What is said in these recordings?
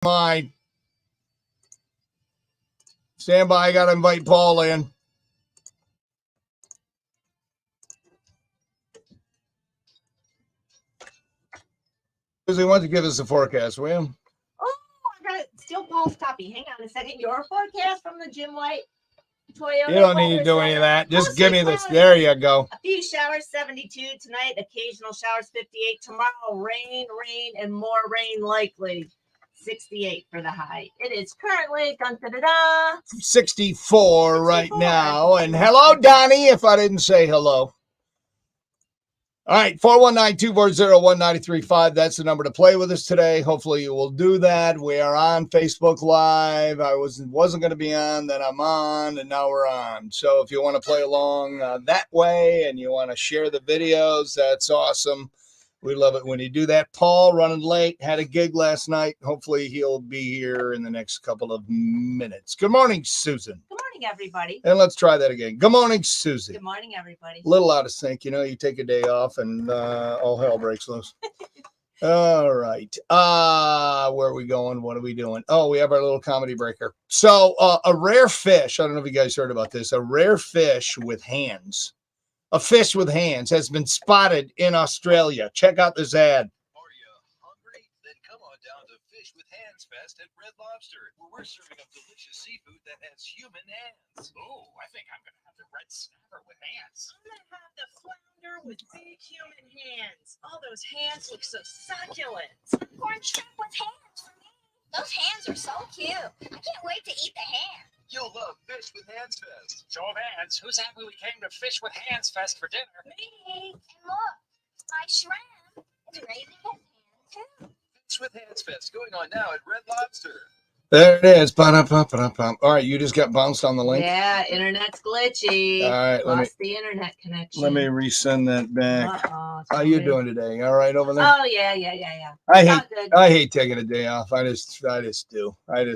Mine. Stand by. I got to invite Paul in. Susie, why don't you give us a forecast, will you? Oh, I got still Paul's copy. Hang on a second. Your forecast from the Jim White Toyota. You don't need to do any of that. Just give me this. There you go. A few showers, 72 tonight. Occasional showers, 58. Tomorrow, rain, and more rain likely. 68 for the high. It is currently 64 right now. And hello, Donnie, if I didn't say hello. All right, 419-240-1935. That's the number to play with us today. Hopefully you will do that. We are on Facebook Live. I wasn't going to be on, then I'm on, and now we're on. So if you want to play along that way and you want to share the videos, that's awesome. We love it when you do that. Paul, running late, had a gig last night. Hopefully he'll be here in the next couple of minutes. Good morning, Susan. Good morning, everybody. And let's try that again. Good morning, Susie. Good morning, everybody. A little out of sync. You know, you take a day off and all hell breaks loose. All right. Where are we going? What are we doing? Oh, we have our little comedy breaker. So a rare fish. I don't know if you guys heard about this. A rare fish with hands. A fish with hands has been spotted in Australia. Check out this ad. Are you hungry? Then come on down to Fish with Hands Fest at Red Lobster, where we're serving up delicious seafood that has human hands. Oh, I think I'm going to have the red snapper with hands. I'm going to have the flounder with big human hands. Oh, those hands look so succulent. Corn shrimp with hands for me. Those hands are so cute. I can't wait to eat the hand. You'll love Fish with Hands Fest. Show of hands. Who's happy we came to Fish with Hands Fest for dinner? Me. And look, my shrimp is raising his hand too. Fish with Hands Fest going on now at Red Lobster. There it is. Ba-da-ba-ba-da-ba. All right, you just got bounced on the link. Yeah, internet's glitchy. All right, Lost the internet connection. let me resend that back. Uh-oh, How you doing today? All right over there? Oh yeah. I hate taking a day off. I just do. I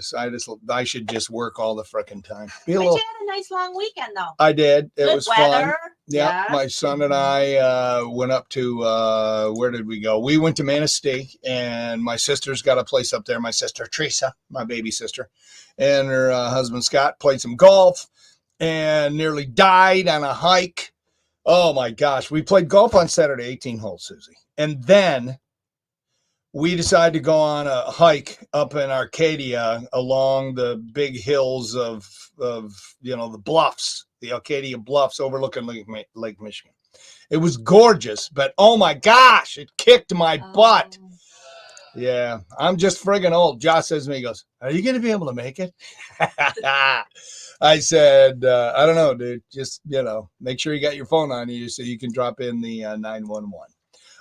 should just work all the frickin' time. But you had a nice long weekend though. I did. It Good was weather. fun. Yeah, my son and I went up to where did we go? We went to Manistee, and my sister's got a place up there. My sister Teresa, my baby sister, and her husband Scott played some golf and nearly died on a hike. Oh my gosh, we played golf on Saturday, 18 holes, Susie, and then we decided to go on a hike up in Arcadia along the big hills of the bluffs. The Arcadia Bluffs overlooking Lake Michigan. It was gorgeous, but oh my gosh, it kicked my butt. Yeah, I'm just friggin' old. Josh says to me, he goes, "Are you going to be able to make it?" I said, I don't know, dude. Just, make sure you got your phone on you so you can drop in the 911.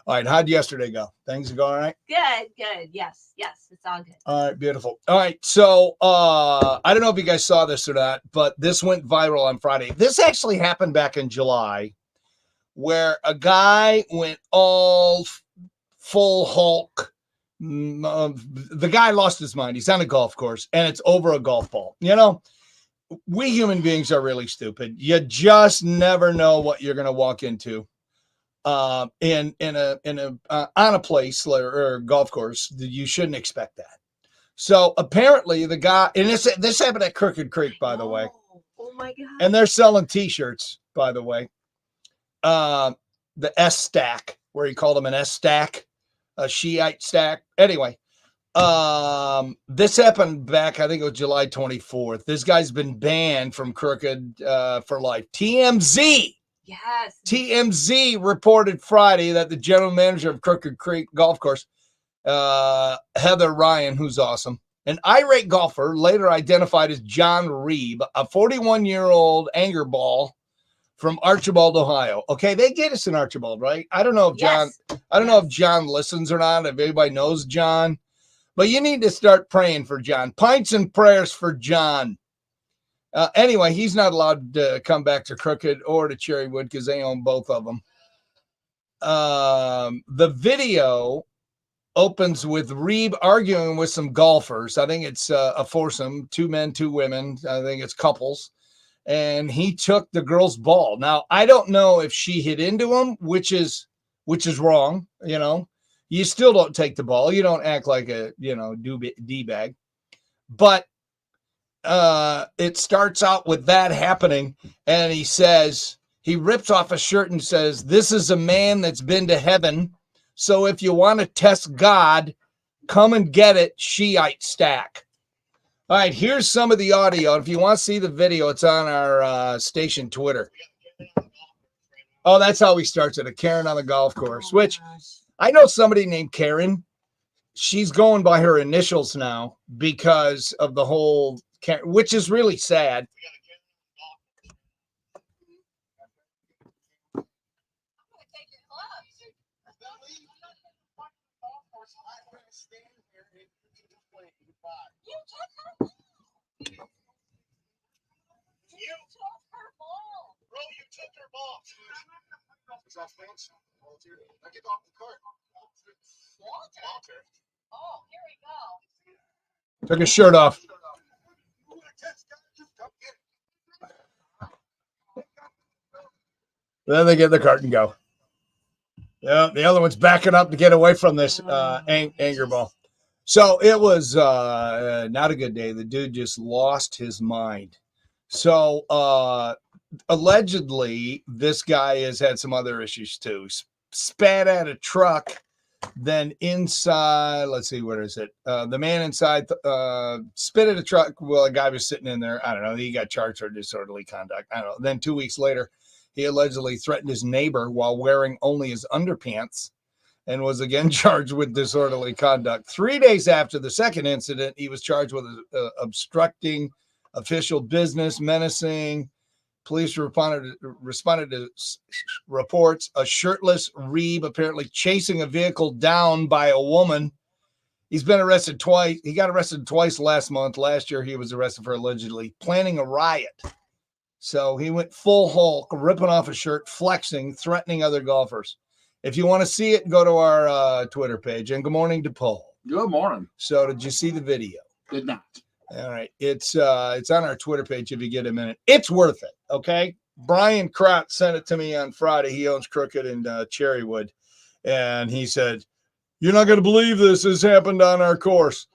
All right, how'd yesterday go? Things go all right? Good. Yes, it's all good. All right, beautiful. All right, so I don't know if you guys saw this or not, but this went viral on Friday. This actually happened back in July, where a guy went all full Hulk. The guy lost his mind. He's on a golf course, and it's over a golf ball. We human beings are really stupid. You just never know what you're going to walk into. On a place or a golf course, you shouldn't expect that. So apparently the guy, and this happened at Crooked Creek, by the way. Oh my God. And they're selling t-shirts, by the way. The S stack, where he called them an S stack, a Shiite stack. Anyway, this happened back, I think it was July 24th. This guy's been banned from Crooked for life. TMZ. Yes. TMZ reported Friday that the general manager of Crooked Creek Golf Course, Heather Ryan, who's awesome, an irate golfer later identified as John Reeb, a 41-year-old anger ball from Archibald, Ohio. Okay, they get us in Archibald, right? I don't know if John, know if John listens or not, if anybody knows John, but you need to start praying for John. Pints and prayers for John. Anyway, he's not allowed to come back to Crooked or to Cherrywood because they own both of them. The video opens with Reeb arguing with some golfers. I think it's a foursome, 2 men, 2 women. I think it's couples. And he took the girl's ball. Now, I don't know if she hit into him, which is wrong. You You still don't take the ball. You don't act like a, D-bag. But it starts out with that happening, and he rips off a shirt and says, "This is a man that's been to heaven. So if you want to test God, come and get it, Shiite stack." All right, here's some of the audio. If you want to see the video, it's on our station Twitter. Oh, that's how he starts it. A Karen on the golf course, which I know somebody named Karen. She's going by her initials now because of the whole, which is really sad. Took his shirt off. Then they get in the cart and go. Yeah, the other one's backing up to get away from this anger ball. So it was not a good day. The dude just lost his mind. So allegedly, this guy has had some other issues too. Spat at a truck. Then inside, let's see, where is it? The man inside spit at a truck. Well, a guy was sitting in there. I don't know. He got charged for disorderly conduct. I don't know. Then 2 weeks later, he allegedly threatened his neighbor while wearing only his underpants and was again charged with disorderly conduct. 3 days after the second incident, he was charged with obstructing official business, menacing. Police responded to reports a shirtless Reeb apparently chasing a vehicle down by a woman. He's been arrested twice. He got arrested twice last month. Last year, he was arrested for allegedly planning a riot. So he went full Hulk, ripping off a shirt, flexing, threatening other golfers. If you want to see it, go to our Twitter page. And good morning to Paul. Good morning. So did you see the video? Did not. All right. It's on our Twitter page if you get a minute. It's worth it. Okay. Brian Krott sent it to me on Friday. He owns Crooked and Cherrywood. And he said, "You're not going to believe this has happened on our course."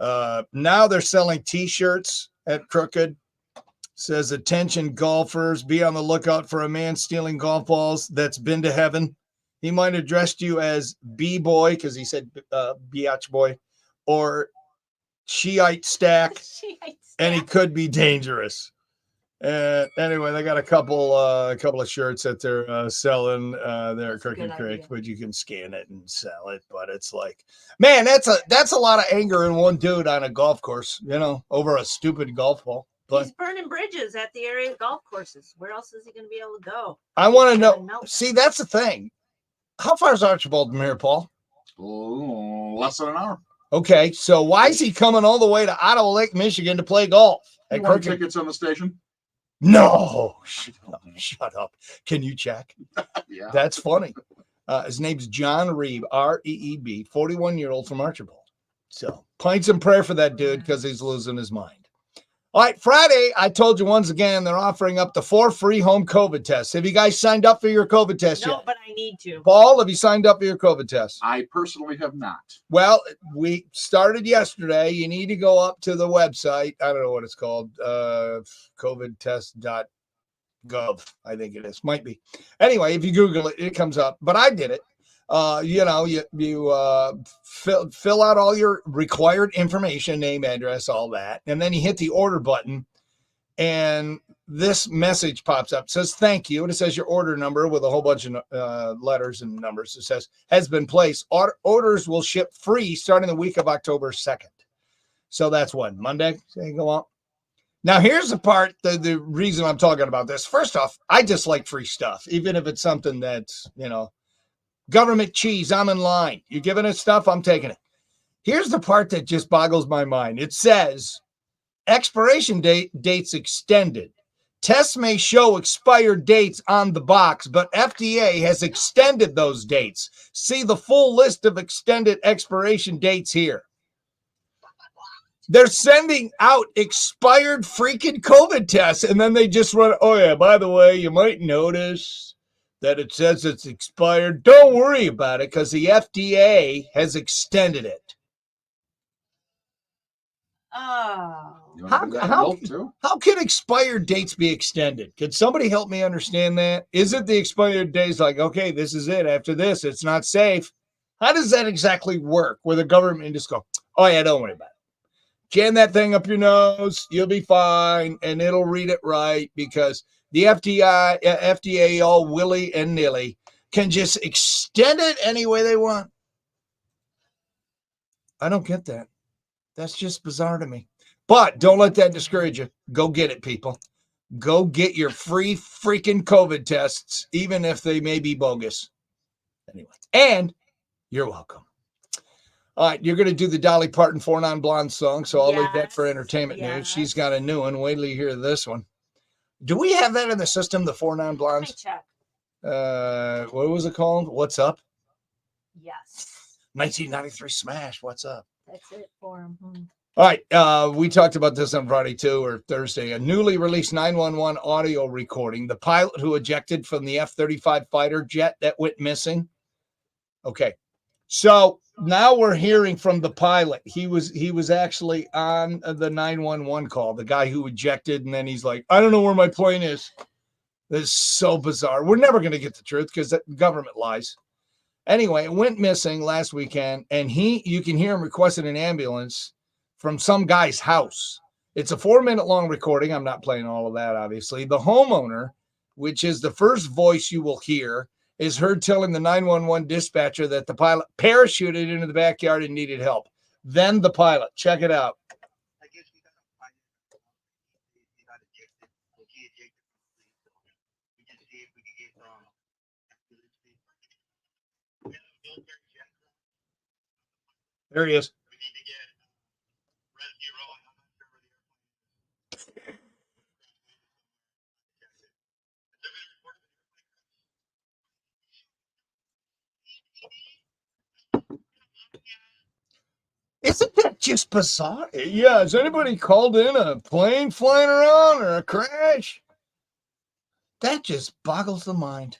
Now they're selling T-shirts at Crooked. Says, "Attention golfers, be on the lookout for a man stealing golf balls that's been to heaven. He might have dressed you as B-boy," because he said biatch boy, or Shiite stack, and he could be dangerous. Anyway, they got a couple of shirts that they're selling there at Crooked Creek, but you can scan it and sell it. But it's like, man, that's a lot of anger in one dude on a golf course, over a stupid golf ball. But he's burning bridges at the area golf courses. Where else is he going to be able to go? I want to know. See, that's the thing. How far is Archibald from here, Paul? Less than an hour. Okay, so why is he coming all the way to Ottawa Lake, Michigan to play golf? You want tickets on the station? No, shut up. Can you check? Yeah. That's funny. His name's John Reeb, R-E-E-B, 41-year-old from Archibald. So pints and prayer for that dude because he's losing his mind. All right, Friday, I told you once again, they're offering up to 4 free home COVID tests. Have you guys signed up for your COVID test yet? No, but I need to. Paul, have you signed up for your COVID test? I personally have not. Well, we started yesterday. You need to go up to the website. I don't know what it's called. covidtest.gov, I think it is. Might be. Anyway, if you Google it, it comes up. But I did it. You fill out all your required information, name, address, all that. And then you hit the order button and this message pops up. It says, "Thank you." And it says your order number with a whole bunch of letters and numbers. It says, "Has been placed. Orders will ship free starting the week of October 2nd. So that's what, Monday? Say go on. Now, here's the part, the reason I'm talking about this. First off, I just like free stuff, even if it's something that's, government cheese, I'm in line. You're giving us stuff, I'm taking it. Here's the part that just boggles my mind. It says, expiration dates extended. Tests may show expired dates on the box, but FDA has extended those dates. See the full list of extended expiration dates here. They're sending out expired freaking COVID tests, and then they just run, "Oh yeah, by the way, you might notice that it says it's expired. Don't worry about it because the FDA has extended it. Oh. You want to do that in milk too? How can expired dates be extended? Can somebody help me understand that? Is it the expired days like, okay, this is it. After this, it's not safe? How does that exactly work where the government just go, oh, yeah, don't worry about it. Jam that thing up your nose. You'll be fine. And it'll read it right because the FDA all willy and nilly can just extend it any way they want. I don't get that. That's just bizarre to me. But don't let that discourage you. Go get it, people. Go get your free freaking COVID tests, even if they may be bogus. Anyway, and you're welcome. All right, you're going to do the Dolly Parton 4 Non-Blonde song, so I'll leave that for entertainment news. She's got a new one. Wait till you hear this one. Do we have that in the system, the 4 Non-Blondes? Check. What was it called? What's Up? Yes. 1993 Smash. What's Up? That's it for him. All right, we talked about this on Friday, too, or Thursday. A newly released 911 audio recording. The pilot who ejected from the F-35 fighter jet that went missing. Okay, so now we're hearing from the pilot. He was actually on the 911 call, the guy who ejected, and then he's like, I don't know where my plane is. This is so bizarre. We're never going to get the truth because the government lies. Anyway, it went missing last weekend, and you can hear him requesting an ambulance from some guy's house. It's a 4-minute long recording. I'm not playing all of that, obviously. The homeowner, which is the first voice you will hear, is heard telling the 911 dispatcher that the pilot parachuted into the backyard and needed help. Then the pilot. Check it out. I guess we got ejected. He ejected from the police. So we just see if we can get There he is. we need to get rescue rolling. I'm not sure where the airplane is. Isn't that just bizarre? Yeah, has anybody called in a plane flying around or a crash? That just boggles the mind.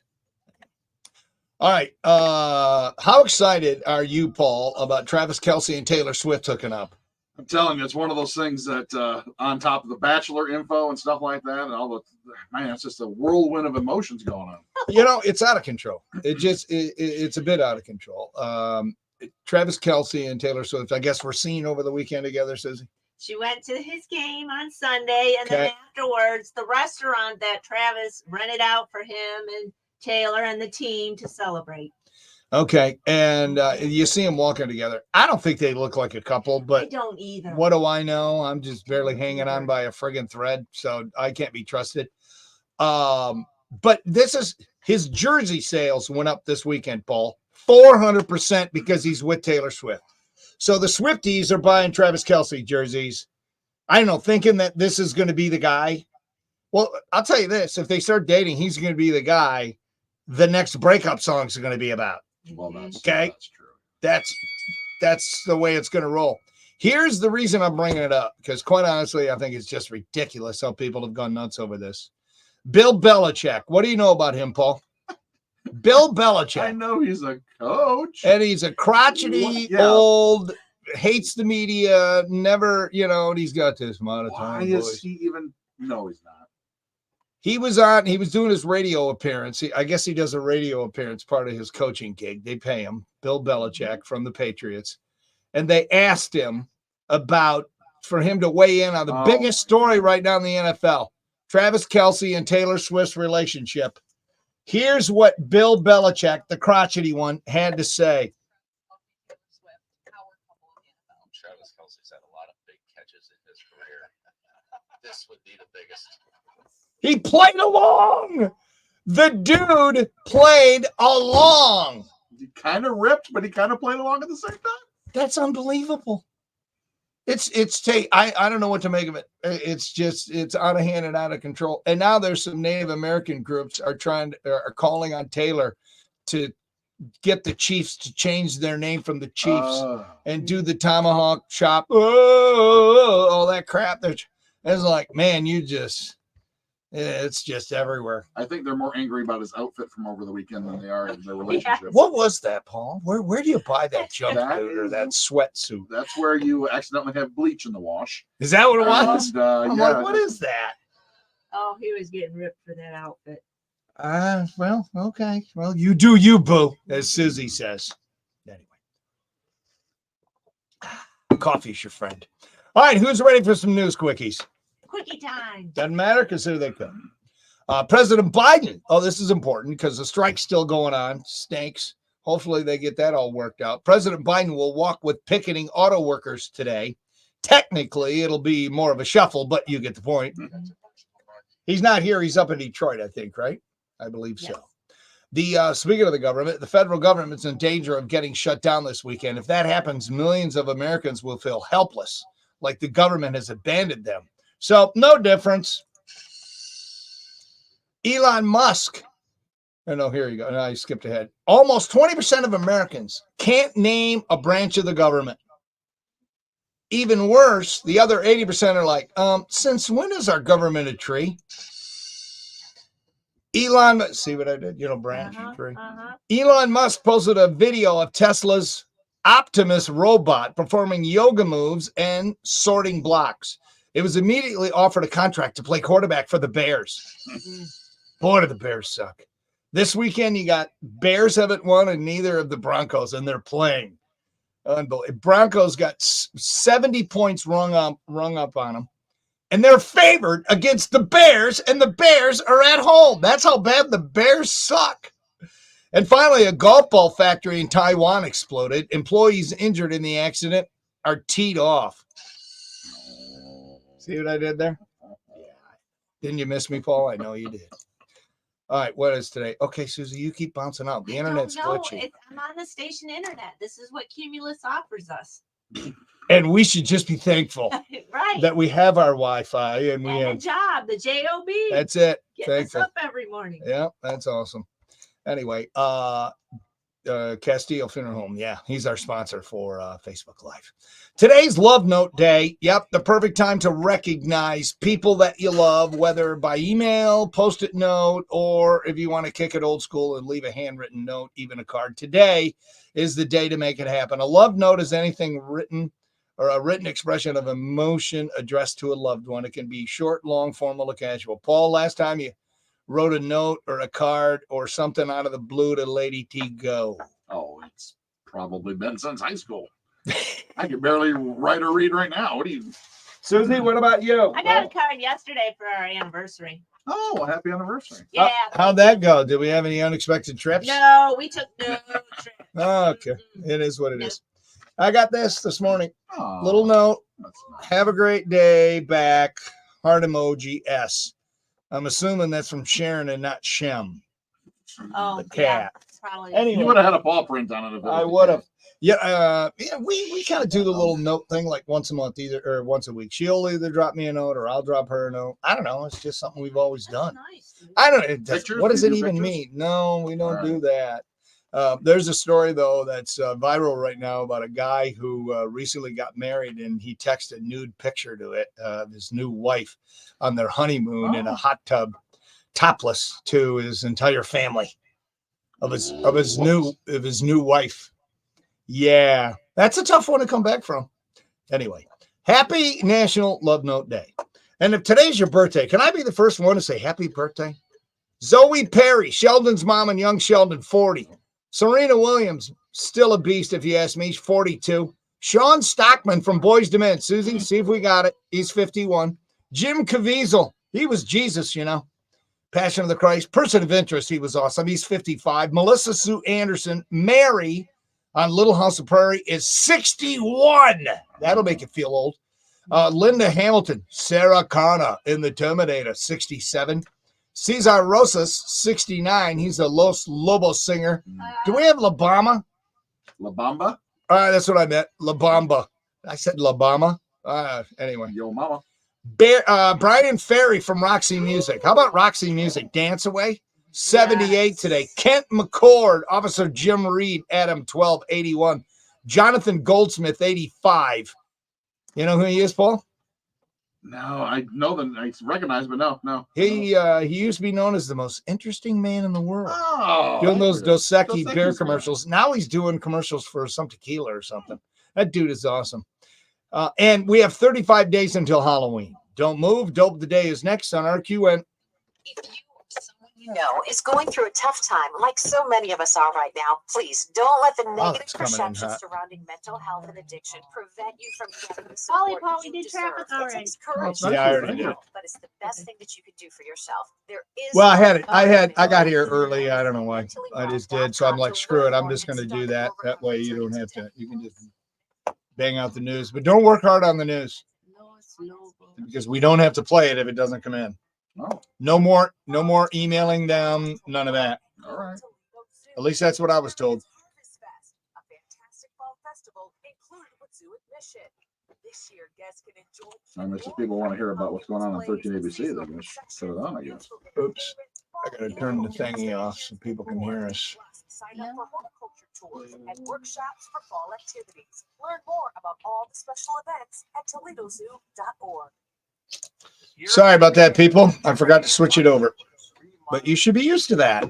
All right. How excited are you, Paul, about Travis Kelce and Taylor Swift hooking up? I'm telling you, it's one of those things that on top of the Bachelor info and stuff like that, and all the man, it's just a whirlwind of emotions going on. You know, it's out of control. It's a bit out of control. Travis Kelce and Taylor Swift, I guess we're seeing over the weekend together, Susie. She went to his game on Sunday, and then afterwards, the restaurant that Travis rented out for him and Taylor and the team to celebrate. Okay, and you see them walking together. I don't think they look like a couple, but I don't either. What do I know? I'm just barely hanging on by a friggin' thread, so I can't be trusted. But this is his jersey sales went up this weekend, Paul, 400% because he's with Taylor Swift. So the Swifties are buying Travis Kelce jerseys. I don't know, thinking that this is going to be the guy. Well, I'll tell you this: if they start dating, he's going to be the guy. The next breakup songs are going to be about. Well, that's true. That's the way it's going to roll. Here's the reason I'm bringing it up, because quite honestly, I think it's just ridiculous how people have gone nuts over this. Bill Belichick. What do you know about him, Paul? Bill Belichick. I know he's a coach. And he's a crotchety, old, hates the media, never, and he's got this monotone voice. Why is he even? No, he's not. He was doing his radio appearance. I guess he does a radio appearance, part of his coaching gig. They pay him, Bill Belichick from the Patriots. And they asked him for him to weigh in on the biggest story right now in the NFL, Travis Kelce and Taylor Swift's relationship. Here's what Bill Belichick, the crotchety one, had to say. Travis Kelce's had a lot of big catches in his career. This would be the biggest. He played along. The dude played along. He kind of ripped, but he kind of played along at the same time. That's unbelievable. I don't know what to make of it. It's out of hand and out of control. And now there's some Native American groups are calling on Taylor to get the Chiefs to change their name from the Chiefs and do the tomahawk chop. All that crap. It's like, man, It's just everywhere. I think they're more angry about his outfit from over the weekend than they are in their relationship. What was that, Paul? Where do you buy that That jumpsuit or that is- sweatsuit? That's where you accidentally have bleach in the wash. Is that what it was? And, I'm yeah, like, what is that? Oh, he was getting ripped for that outfit. Well, okay. Well, you do you, boo, as Susie says. Anyway. Coffee's your friend. All right, who's ready for some news quickies? Quickie time. Doesn't matter because here they come. President Biden. Oh, this is important because the strike's still going on. Stinks. Hopefully they get that all worked out. President Biden will walk with picketing auto workers today. Technically, it'll be more of a shuffle, but you get the point. He's not here. He's up in Detroit, I think, right? I believe so. Speaking of the government, the federal government's in danger of getting shut down this weekend. If that happens, millions of Americans will feel helpless, like the government has abandoned them. So no difference. Elon Musk. Oh, no, here you go. No, I skipped ahead. Almost 20% of Americans can't name a branch of the government. Even worse, the other 80% are like, since when is our government a tree? See what I did? Branch tree. Elon Musk posted a video of Tesla's Optimus robot performing yoga moves and sorting blocks. It was immediately offered a contract to play quarterback for the Bears. Boy, do the Bears suck. This weekend, you got Bears haven't won and neither of the Broncos, and they're playing. Unbelievable. Broncos got 70 points rung up on them, and they're favored against the Bears, and the Bears are at home. That's how bad the Bears suck. And finally, a golf ball factory in Taiwan exploded. Employees injured in the accident are teed off. See what I did there? Yeah. Didn't you miss me, Paul? I know you did. All right, what is today? Okay, Susie, you keep bouncing out. The internet's glitchy. I'm on the station internet. This is what Cumulus offers us. And we should just be thankful Right. that we have our Wi-Fi and we have a job, the JOB. That's it. Getting us Thankful. up every morning. Yeah, that's awesome. Anyway, Castillo Funeral Home. Yeah, he's our sponsor for Facebook Live. Today's Love Note Day. Yep, the perfect time to recognize people that you love, whether by email, post-it note, or if you want to kick it old school and leave a handwritten note, even a card. Today is the day to make it happen. A love note is anything written or a written expression of emotion addressed to a loved one. It can be short, long, formal, or casual. Paul, last time you wrote a note or a card or something out of the blue to Lady T go? Oh, it's probably been since high school. I can barely write or read right now. What do you, Susie? What about you? I got a card yesterday for our anniversary. Oh, happy anniversary. Yeah. How'd that go? Did we have any unexpected trips? No, we took no trip. Okay. It is what it is. I got this morning. Oh, Little note. that's nice. Have a great day. Back. Heart emoji S. I'm assuming that's from Sharon and not Shem. Oh, The cat. Yeah, probably. Anyway. You would have had a paw print on it. If it I was would the have. Yeah, we kind of do the little note thing like once a month, or once a week. She'll either drop me a note or I'll drop her a note. I don't know. It's just something we've always That's done. nice. Dude. I don't know. Pictures? What does You it do even pictures? mean? No, we don't All do that. There's a story, though, that's viral right now about a guy who recently got married, and he texted a nude picture to it, his new wife on their honeymoon in a hot tub, topless, to his entire family of his new wife. Yeah, that's a tough one to come back from. Anyway, happy National Love Note Day. And if today's your birthday, can I be the first one to say happy birthday? Zoe Perry, Sheldon's mom, and young Sheldon, 40. Serena Williams, still a beast if you ask me, 42. Sean Stockman from Boys to Men. Susie, see if we got it. He's 51. Jim Caviezel, he was Jesus, Passion of the Christ. Person of Interest, he was awesome. He's 55. Melissa Sue Anderson, Mary on Little House of Prairie is 61. That'll make you feel old. Linda Hamilton, Sarah Connor in The Terminator, 67. Cesar Rosas, 69. He's a Los Lobos singer. Do we have La Bamba? La Bamba? That's what I meant. La Bamba. I said La Bamba. Anyway. Yo, mama. Brian Ferry from Roxy Music. How about Roxy Music? Dance Away? 78 today. Kent McCord, Officer Jim Reed, Adam 12, 81. Jonathan Goldsmith, 85. You know who he is, Paul? No, I know them. I recognize, but no. He used to be known as the most interesting man in the world. Oh, Doing those Dos Equis Dos beer Equis, commercials. Now he's doing commercials for some tequila or something. That dude is awesome. And we have 35 days until Halloween. Don't move. Dope of the Day is next on RQN. If you or someone you know is going through a tough time, like so many of us are right now, please don't let the negative it's coming in hot. perceptions surrounding mental health and addiction prevent you from getting the Polly, support Paul, we you did deserve. traffic It already. takes courage, Yeah, I already did. but it's the best thing that you can do for yourself. There is Well, I got here early. I don't know why. I just did. So I'm like, screw it. I'm just going to do that. That way you don't have to. You can just bang out the news. But don't work hard on the news because we don't have to play it if it doesn't come in. Oh, No more emailing them. None of that. all right. At least that's what I was told. A fantastic fall festival included with zoo admission. This year, guests can enjoy. I mean, if people want to hear about what's going on 13 ABC, they're going to put it on, I guess. Oops. I got to turn the thingy off so people can hear us. Sign up for horticulture tours and workshops for fall activities. Learn more about all the special events at ToledoZoo.org. Sorry about that, people. I forgot to switch it over. But you should be used to that.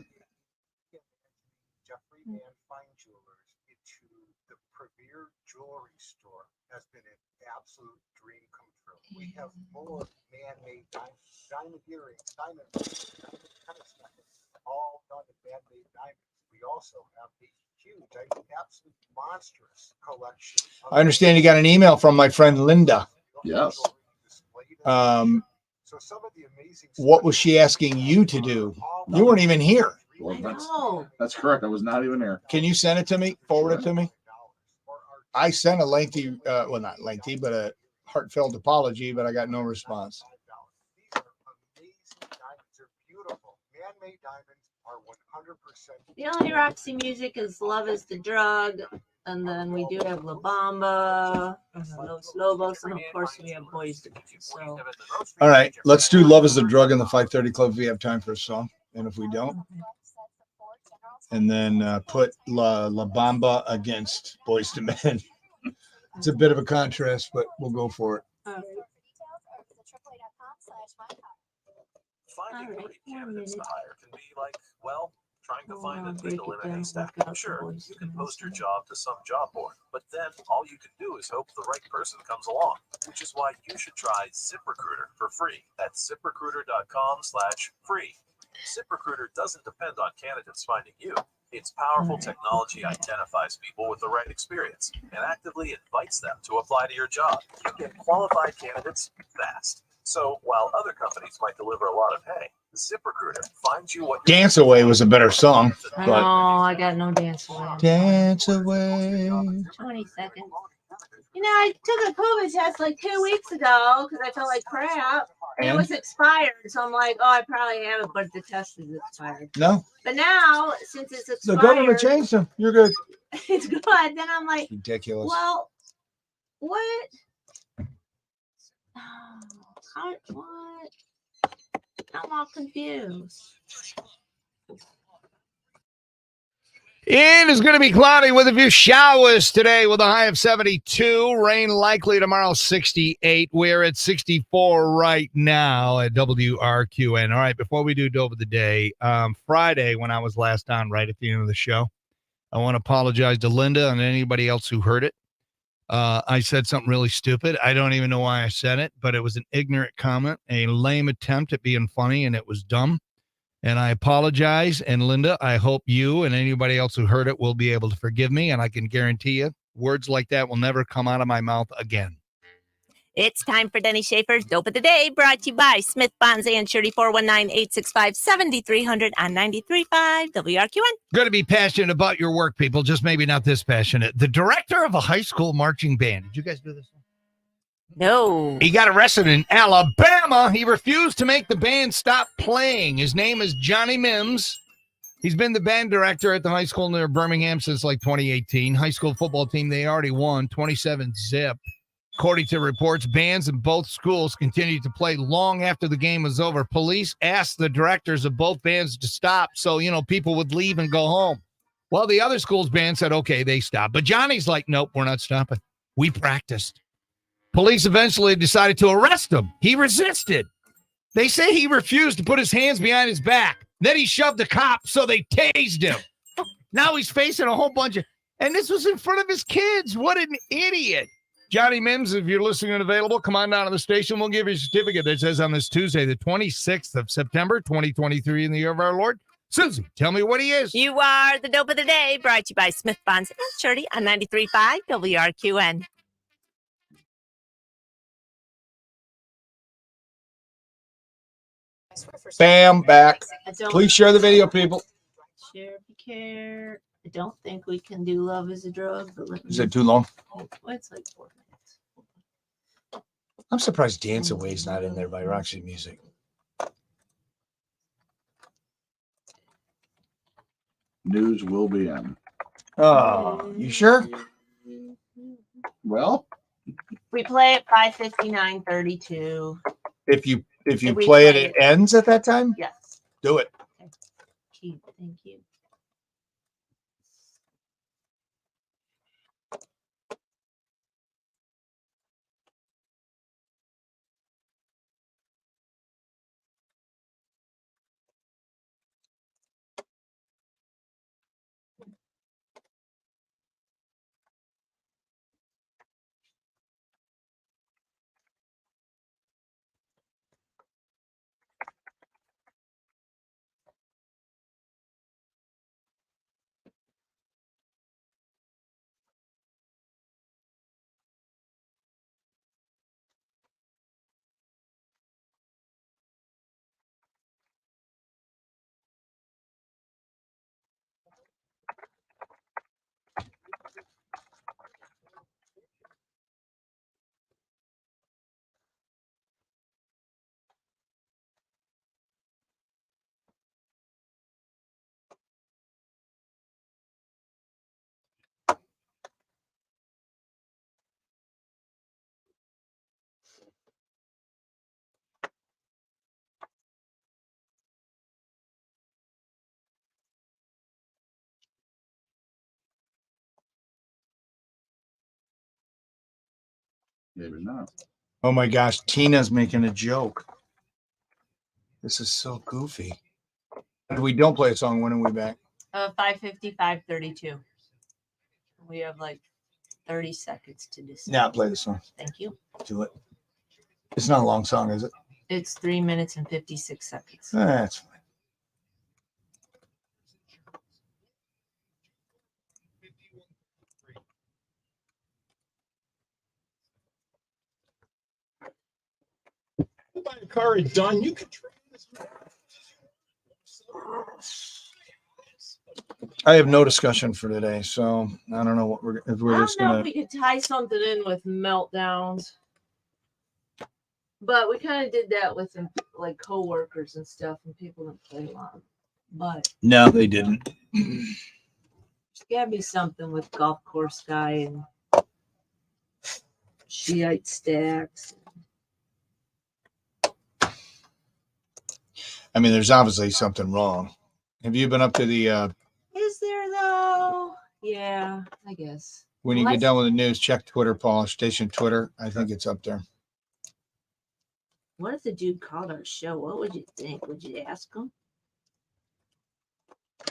Jeffrey Mann Fine Jewelers into the premier jewelry store has been an absolute dream come true. We have more man-made diamond earrings, diamond tennis necklaces, all done in man-made diamonds. We also have a huge, absolute monstrous collection. I understand you got an email from my friend Linda. Yes. So some of the amazing What was she asking you to do? You weren't even here. Well, that's correct. I was not even there. Can you send it to me? Forward it to me? I sent a lengthy, well, not lengthy, but a heartfelt apology, but I got no response. These are amazing diamonds. They're beautiful. Man-made diamonds are 100%. The only Roxy music is Love is the Drug. And then we do have La Bamba, Los Lobos, and of course we have Boys to Men. So, All right, let's do Love is the Drug in the 5:30 Club if we have time for a song. And if we don't, and then put La Bamba against Boys to Men. It's a bit of a contrast, but we'll go for it. Finding All right, great candidates to 1 minute. hire can be like, well, trying to Well, find I'll a break needle it in a down, haystack. work out the Sure, boys you can and post your stuff. job to some job board, but then all you can do is hope the right person comes along, which is why you should try ZipRecruiter for free at ZipRecruiter.com/free. ZipRecruiter doesn't depend on candidates finding you. Its powerful technology identifies people with the right experience and actively invites them to apply to your job. You get qualified candidates fast. So while other companies might deliver a lot of hay, ZipRecruiter finds you what you're Dance Away was a better song, I but know, I got no dance away. Dance Away. 20 seconds. You know, I took a COVID test like 2 weeks ago because I felt like crap. And it And was expired. So I'm like, oh, I probably have it, but the test is expired. no, But now, since it's the expired, government changed them. You're good. it's good. Then I'm like, Ridiculous. well, what? What? I'm all confused. It is going to be cloudy with a few showers today with a high of 72. Rain likely tomorrow, 68. We're at 64 right now at WRQN. All right, before we do Dope of the Day, Friday when I was last on right at the end of the show, I want to apologize to Linda and anybody else who heard it. I said something really stupid. I don't even know why I said it, but it was an ignorant comment, a lame attempt at being funny, and it was dumb. And I apologize. And Linda, I hope you and anybody else who heard it will be able to forgive me. And I can guarantee you words like that will never come out of my mouth again. It's time for Denny Schaffer's Dope of the Day, brought to you by Smith Bonds and Shirley 419-865-7300 on 93.5 WRQN. Going to be passionate about your work, people, just maybe not this passionate. The director of a high school marching band. Did you guys do this? No. He got arrested in Alabama. He refused to make the band stop playing. His name is Johnny Mims. He's been the band director at the high school near Birmingham since like 2018. High school football team, they already won 27-0. According to reports, bands in both schools continued to play long after the game was over. Police asked the directors of both bands to stop so, people would leave and go home. Well, the other school's band said, okay, they stopped. But Johnny's like, nope, we're not stopping. We practiced. Police eventually decided to arrest him. He resisted. They say he refused to put his hands behind his back. Then he shoved the cop, so they tased him. Now he's facing a whole bunch of, and this was in front of his kids. What an idiot. Johnny Mims, if you're listening and available, come on down to the station. We'll give you a certificate that says on this Tuesday, the 26th of September, 2023, in the year of our Lord. Susie, tell me what he is. You are the dope of the day, brought to you by Smith Bonds and Shirley on 93.5 WRQN. Bam, back. I don't Please share the video, people. share if you care. I don't think we can do Love is a Drug, but let me. Is it too long? It's like 4 minutes. I'm surprised Dance Away's not in there by Roxy Music. News will be in. Oh, you sure? Well, We play at 5:59:32. If you If we play it, play it ends at that time? Yes. Do it. Thank you. maybe not. Oh my gosh, Tina's making a joke. This is so goofy. If we don't play a song, when are we back? 5:55:32. We have like 30 seconds to decide. Yeah, play the song. Thank you. Do it. It's not a long song, is it? It's 3 minutes and 56 seconds. That's fine. Buy a car is done. You can try this. I have no discussion for today, so I don't know what I just don't know gonna. if we could tie something in with meltdowns, but we kind of did that with some like coworkers and stuff, and people didn't play along. But No, they didn't. there's gotta be something with golf course guy and Shiite stacks. I mean, there's obviously something wrong. Have you been up to the? Is there though? Yeah, I guess. When you get done with the news, check Twitter, Paul. Station Twitter. I think it's up there. What if the dude called our show? What would you think? Would you ask him?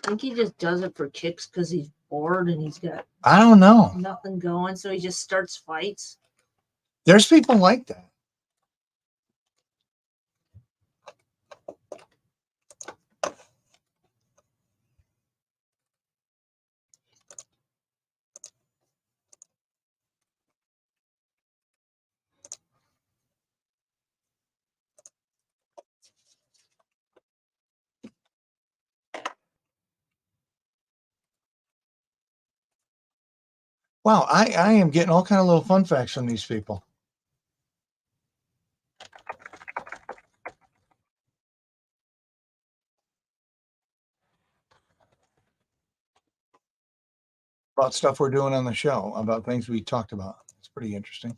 I think he just does it for kicks because he's bored and he's got I don't know. nothing going, so he just starts fights. There's people like that. Wow, I am getting all kind of little fun facts from these people. About stuff we're doing on the show, about things we talked about. It's pretty interesting.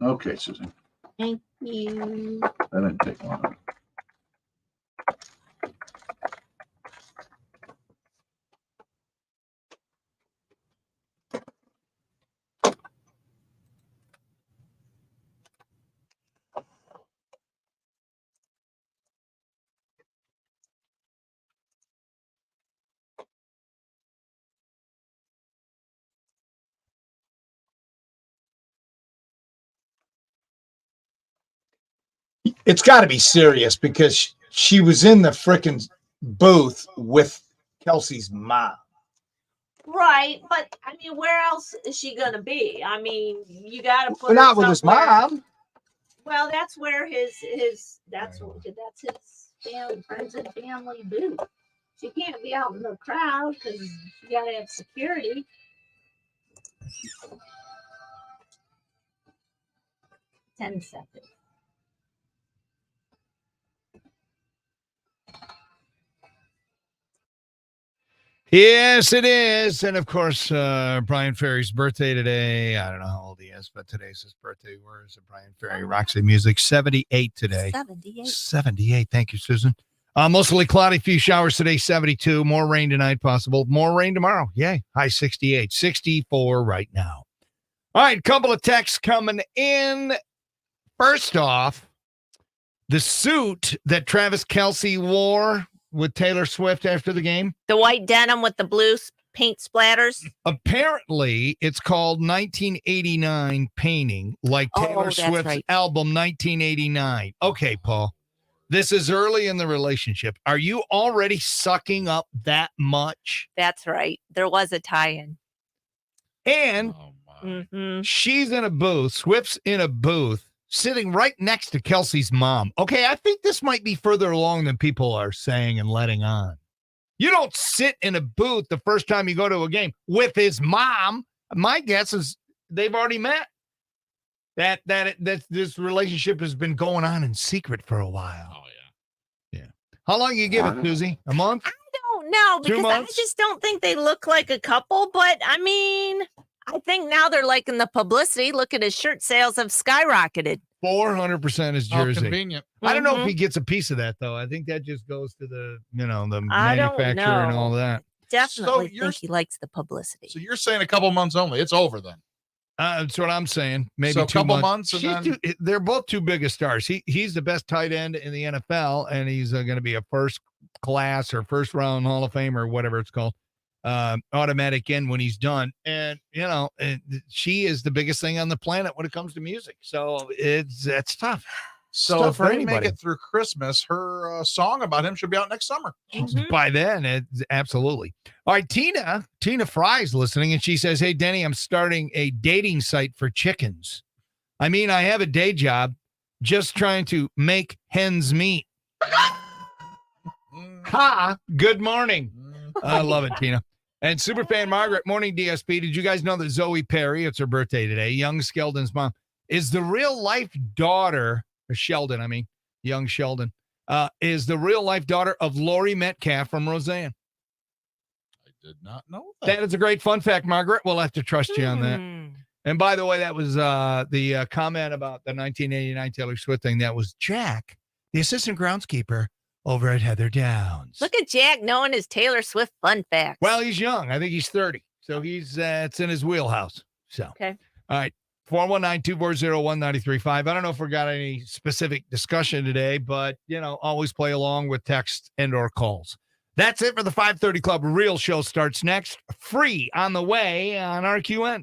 Okay, Susie. Thank you. That didn't take long. It's got to be serious because she was in the freaking booth with Kelsey's mom. Right, but I mean, where else is she gonna be? I mean, you gotta put But her not with his somewhere. mom. Well, that's where his his family, friends and family booth. She can't be out in the crowd because you gotta have security. 10 seconds. Yes, it is. And of course, Brian Ferry's birthday today. I don't know how old he is, but today's his birthday. Where is it? Brian Ferry, Roxy Music, 78 today. 78. 78. Thank you, Susan. Mostly cloudy, few showers today, 72. More rain tonight, possible. More rain tomorrow. Yay. High 68. 64 right now. All right, couple of texts coming in. First off, the suit that Travis Kelce wore with Taylor Swift after the game. The white denim with the blue paint splatters. Apparently, it's called 1989 painting, like Taylor that's Swift's right. album 1989. Okay, Paul. This is early in the relationship. Are you already sucking up that much? That's right. There was a tie-in. And she's in a booth, Swift's in a booth, sitting right next to Kelsey's mom. Okay, I think this might be further along than people are saying and letting on. You don't sit in a booth the first time you go to a game with his mom. My guess is they've already met. That this relationship has been going on in secret for a while. Oh, yeah. Yeah. How long you give it, Susie? A month? I don't know 2 because I months? just don't think they look like a couple. But I mean, I think now they're liking the publicity. Look at his shirt sales have skyrocketed. 400% is How jersey. convenient. I don't know if he gets a piece of that though. I think that just goes to the, the I don't manufacturer and know. all that. Definitely you're- think he likes the publicity. So you're saying a couple months only. It's over then. That's what I'm saying. Maybe So a 2 couple months. months and then- They're both too big of stars. He's the best tight end in the NFL, and he's going to be a first class or first round Hall of Fame or whatever it's called, automatic in when he's done. And she is the biggest thing on the planet when it comes to music. So it's tough. So tough if for they anybody. make it through Christmas, her song about him should be out next summer. By then, it's absolutely. All right, Tina Fry's listening, and she says, "Hey, Denny, I'm starting a dating site for chickens. I mean, I have a day job, just trying to make hens meet." Ha! Good morning. I love it, Tina. And superfan Margaret, morning DSP. Did you guys know that Zoe Perry, it's her birthday today, young Skeldon's mom, is the real life daughter, or Sheldon, I mean, young Sheldon, is the real life daughter of Lori Metcalf from Roseanne. I did not know that. That is a great fun fact, Margaret. We'll have to trust you on that. And by the way, that was the comment about the 1989 Taylor Swift thing. That was Jack, the assistant groundskeeper over at Heather Downs. Look at Jack knowing his Taylor Swift fun facts. Well, he's young. I think he's 30. So he's it's in his wheelhouse. So, okay. All right. 419-240-1935. I don't know if we got any specific discussion today, but, always play along with text and or calls. That's it for the 530 Club. Real show starts next. Free on the way on RQN.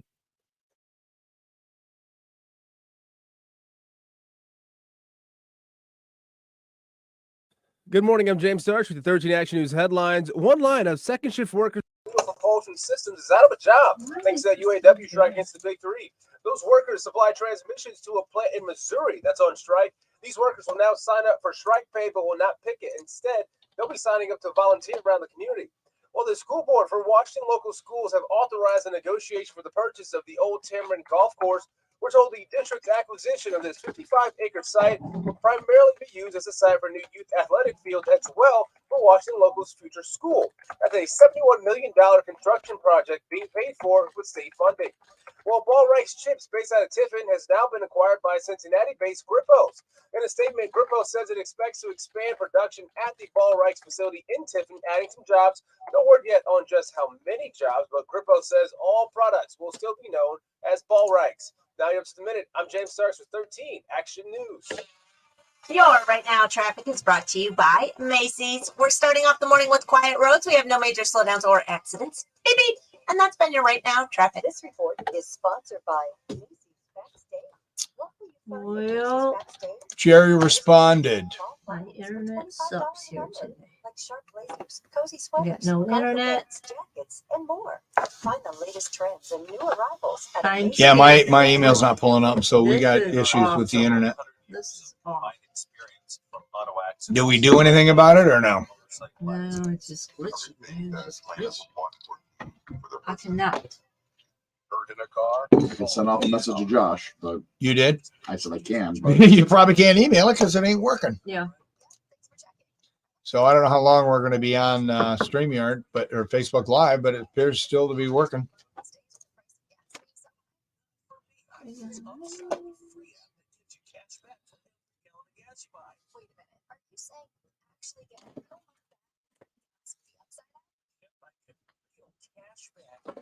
Good morning. I'm James Starch with the 13 Action News headlines. One line of second shift workers. Propulsion Systems is out of a job thanks to that UAW strike against the Big Three. Those workers supply transmissions to a plant in Missouri that's on strike. These workers will now sign up for strike pay but will not picket. Instead, they'll be signing up to volunteer around the community. Well, the school board for Washington local schools have authorized a negotiation for the purchase of the Old Tamarind Golf Course We're told the district's acquisition of this 55-acre site will primarily be used as a site for new youth athletic fields as well for Washington Local's future school. That's a $71 million construction project being paid for with state funding. Well, Ball Rice Chips, based out of Tiffin, has now been acquired by Cincinnati-based Grippo's. In a statement, Grippo says it expects to expand production at the Ball Rice facility in Tiffin, adding some jobs. No word yet on just how many jobs, but Grippo says all products will still be known as Ball Rice. Now you're up to the minute. I'm James Starks with 13 Action News. Your Right Now traffic is brought to you by Macy's. We're starting off the morning with quiet roads. We have no major slowdowns or accidents. Beep, beep. And that's been your Right Now traffic. This report is sponsored by Macy's Backstage. What will you find at Well, Macy's Backstage? Jerry responded. my internet sucks here today. Like sharp blazers, cozy We sweaters, got no cargo internet. pants, jackets, and more. Find the latest trends and new arrivals at Time Macy's. Yeah, my email's not pulling up, so we This got is issues with the awesome. internet. This is awful. Do we do anything about it or no? No, it's just glitchy, man. It's just glitchy. I cannot. I can send off a message to Josh, but You did? I said I can. But You probably can't email it because it ain't working. Yeah. So I don't know how long we're going to be on StreamYard, or Facebook Live, but it appears still to be working.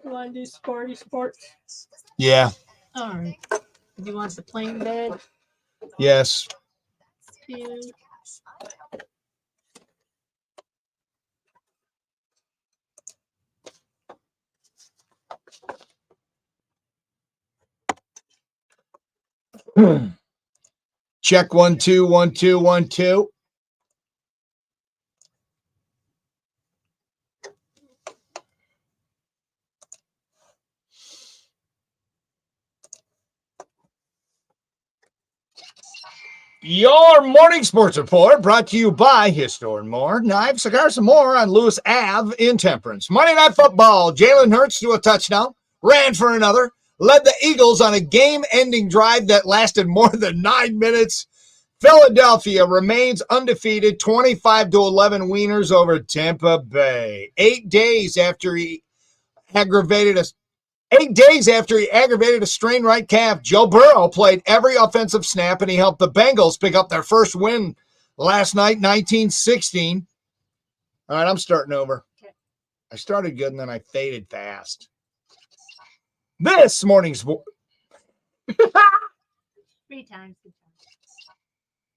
You want to do sports? Yeah. All right. Do you want the plain bed? Yes. Two. Check 1 2 1 2 1 2. Your morning sports report brought to you by Histor and More, Knives, Cigars, and More on Lewis Ave in Temperance. Monday Night Football. Jalen Hurts threw a touchdown, ran for another, led the Eagles on a game-ending drive that lasted more than 9 minutes. Philadelphia remains undefeated, 25-11 wieners over Tampa Bay. 8 days after he aggravated a strained right calf, Joe Burrow played every offensive snap, and he helped the Bengals pick up their first win last night, 19-16. All right, I'm starting over. I started good, and then I faded fast. This morning's 3 times.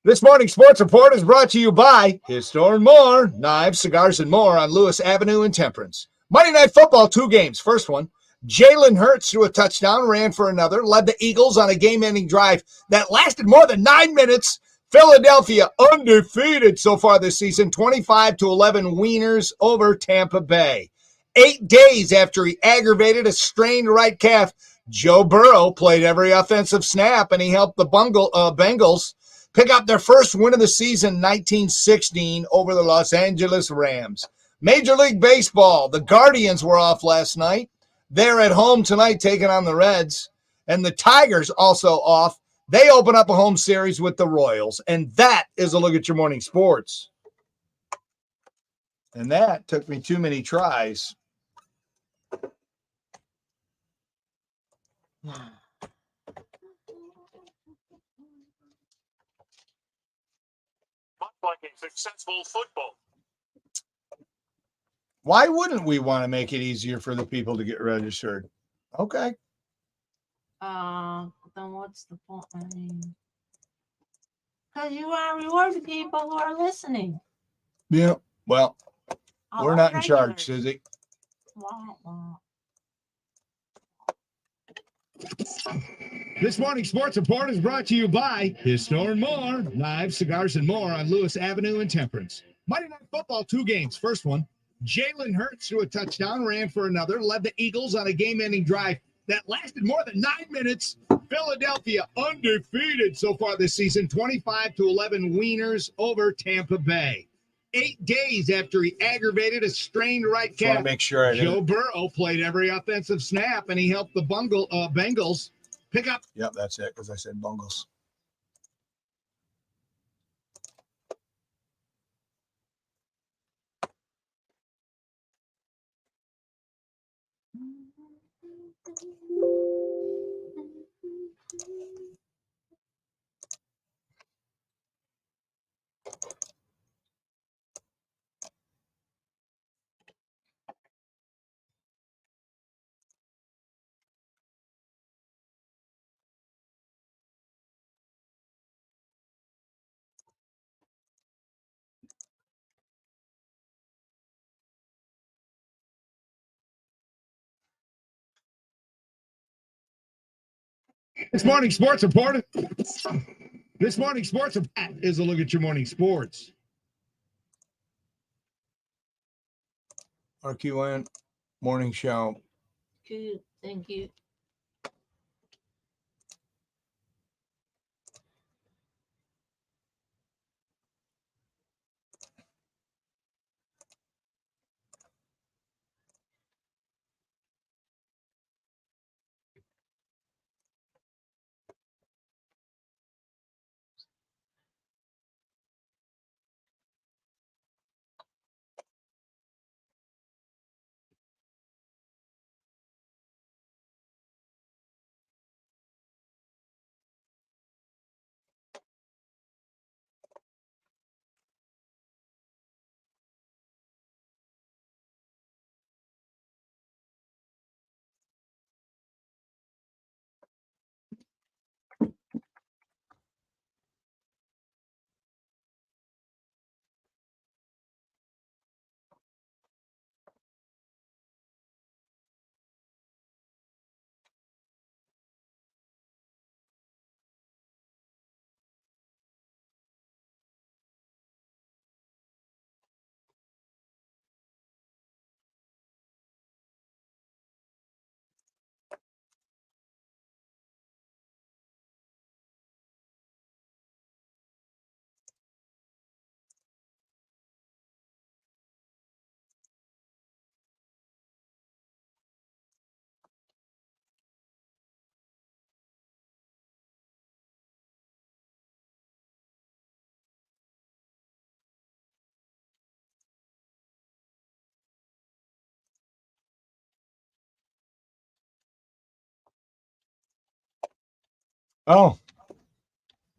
This morning's sports report is brought to you by Histor and More, Knives, Cigars, and More on Lewis Avenue in Temperance. Monday Night Football, 2 games. First one, Jalen Hurts threw a touchdown, ran for another, led the Eagles on a game-ending drive that lasted more than 9 minutes. Philadelphia undefeated so far this season, 25-11 wieners over Tampa Bay. 8 days after he aggravated a strained right calf, Joe Burrow played every offensive snap, and he helped the Bengals pick up their first win of the season, 1916, over the Los Angeles Rams. Major League Baseball, the Guardians were off last night. They're at home tonight taking on the Reds. And the Tigers also off. They open up a home series with the Royals. And that is a look at your morning sports. And that took me too many tries. Like a successful football. Why wouldn't we want to make it easier for the people to get registered? Okay. Then what's the point? I mean, because you want to reward the people who are listening. Yeah. Well, All we're our not in charge, regulars. Susie. Wah, wah. This morning's sports report is brought to you by Histor and More, Knives, Cigars, and More on Lewis Avenue in Temperance. Monday Night Football, 2 games. First one, Jalen Hurts threw a touchdown, ran for another, led the Eagles on a game-ending drive that lasted more than 9 minutes. Philadelphia undefeated so far this season, 25-11 wieners over Tampa Bay. 8 days after he aggravated a strained right Just want calf, to make sure I Joe didn't. Burrow played every offensive snap, and he helped the Bengals Pick up. Yep, that's it, because I said bungles. This morning sports report. This morning sports report is a look at your morning sports. RQN morning show. Good. Thank you. Oh,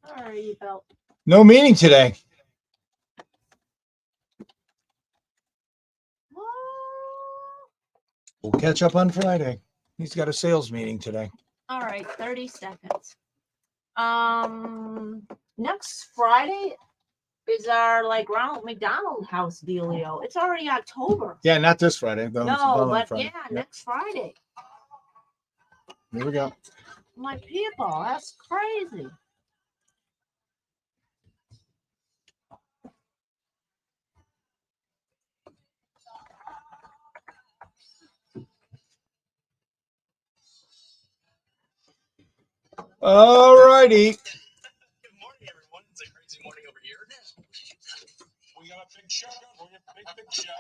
All right, you felt. no meeting today. We'll catch up on Friday. He's got a sales meeting today. All right, 30 seconds. Next Friday is our like Ronald McDonald House dealio. It's already October. Yeah, not this Friday. Though. It's the No, following but Friday. yeah, next Friday. Here we go. My people, that's crazy. All righty. Good morning, everyone. It's a crazy morning over here. We got a big show. Big show.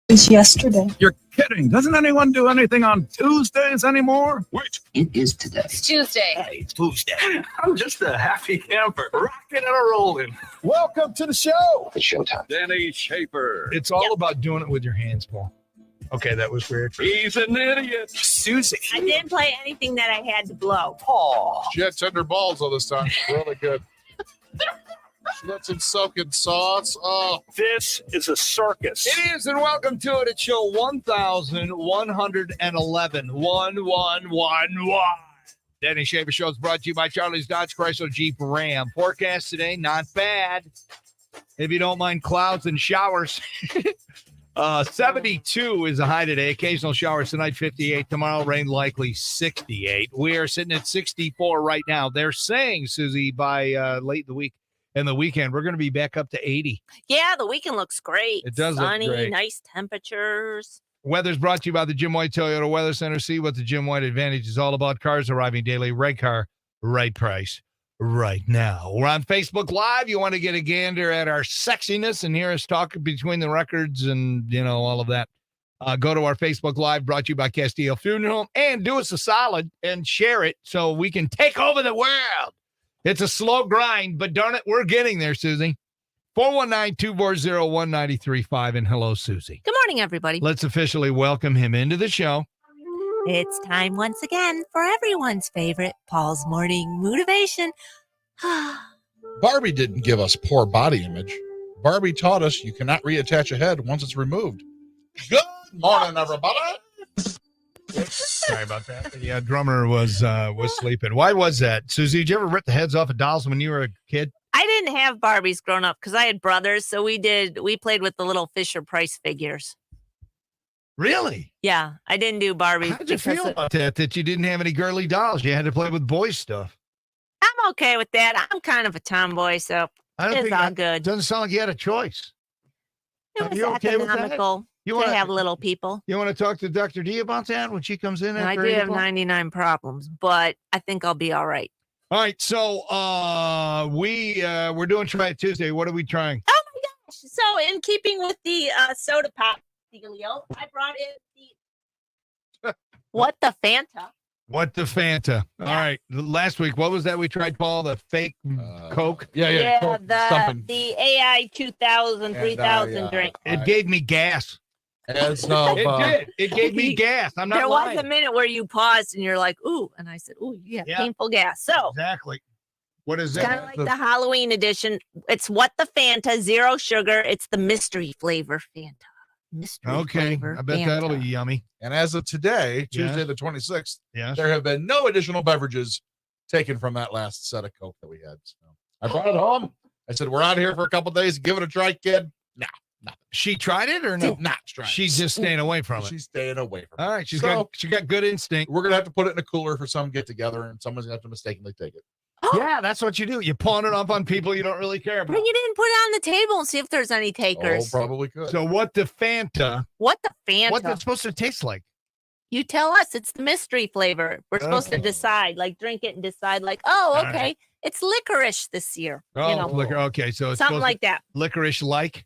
It's yesterday. You're kidding. Doesn't anyone do anything on Tuesdays anymore? Wait. It is today. It's Tuesday. Hey, it's Tuesday. I'm just a happy camper, rocking and a rolling. Welcome to the show. It's showtime. Denny Schaffer. It's all about doing it with your hands, Paul. Okay, that was weird. He's an idiot. Susie. I didn't play anything that I had to blow. Paul. She had tender balls all this time. Really good. She got some soaking sauce. Oh, This is a circus. It is, and welcome to it. It's show 1111. 1111. Denny Schaffer Show is brought to you by Charlie's Dodge Chrysler Jeep Ram. Forecast today, not bad. If you don't mind clouds and showers. 72 is the high today. Occasional showers tonight, 58. Tomorrow, rain likely, 68. We are sitting at 64 right now. They're saying, Susie, by late in the week and the weekend, we're going to be back up to 80. Yeah, the weekend looks great. It does look Sunny, great. nice temperatures. Weather's brought to you by the Jim White Toyota Weather Center. See what the Jim White Advantage is all about. Cars arriving daily. Right car, right price, right now. We're on Facebook Live. You want to get a gander at our sexiness and hear us talk between the records and, all of that. Go to our Facebook Live, brought to you by Castillo Funeral Home, and do us a solid and share it so we can take over the world. It's a slow grind, but darn it, we're getting there, Susie. 419-240-1935, and hello, Susie. Good morning, everybody. Let's officially welcome him into the show. It's time once again for everyone's favorite Paul's Morning Motivation. Barbie didn't give us poor body image. Barbie taught us you cannot reattach a head once it's removed. Good morning, everybody. Sorry about that. Yeah, drummer was sleeping. Why was that? Susie, did you ever rip the heads off of dolls when you were a kid? I didn't have Barbies growing up because I had brothers, so we played with the little Fisher-Price figures. Really? Yeah, I didn't do Barbies. How did you feel about that you didn't have any girly dolls? You had to play with boys stuff. I'm okay with that. I'm kind of a tomboy, so it's all good. Doesn't sound like you had a choice. It was you okay with that? economical to have little people. You want to talk to Dr. D about that when she comes in? I do have 99 problems, but I think I'll be all right. All right, so we're doing Try It Tuesday. What are we trying? Oh my gosh! So in keeping with the soda pop dealio, I brought in the What the Fanta. What the Fanta? Yeah. All right. Last week, what was that we tried, Paul? The fake Coke? Yeah, Coke, the AI 2000, 3000 drink. It gave me gas. It did. It gave me gas. I'm not lying. There was a minute where you paused and you're like, ooh. And I said, ooh, yeah, painful gas. So exactly. What is it's kind of like the Halloween edition. It's What the Fanta, 0 sugar. It's the mystery flavor Fanta. Mystery flavor I bet Fanta. that'll be yummy. And as of today, Tuesday the 26th, there have been no additional beverages taken from that last set of Coke that we had. So I brought it home. I said, we're out here for a couple days. Give it a try, kid. No. Nothing. She tried it or no? Did not try it. She's just staying away from it. She's staying away from it. All right. She got good instinct. We're going to have to put it in a cooler for some get together, and someone's going to have to mistakenly take it. Yeah, that's what you do. You pawn it off on people you don't really care about. But you didn't put it on the table and see if there's any takers. Oh, probably could. So what the Fanta? What the Fanta? What's it supposed to taste like? You tell us. It's the mystery flavor. We're supposed to decide, like drink it and decide, like, oh, okay, right. It's licorice this year. Oh, liquor. Okay, so it's something like that. Licorice like?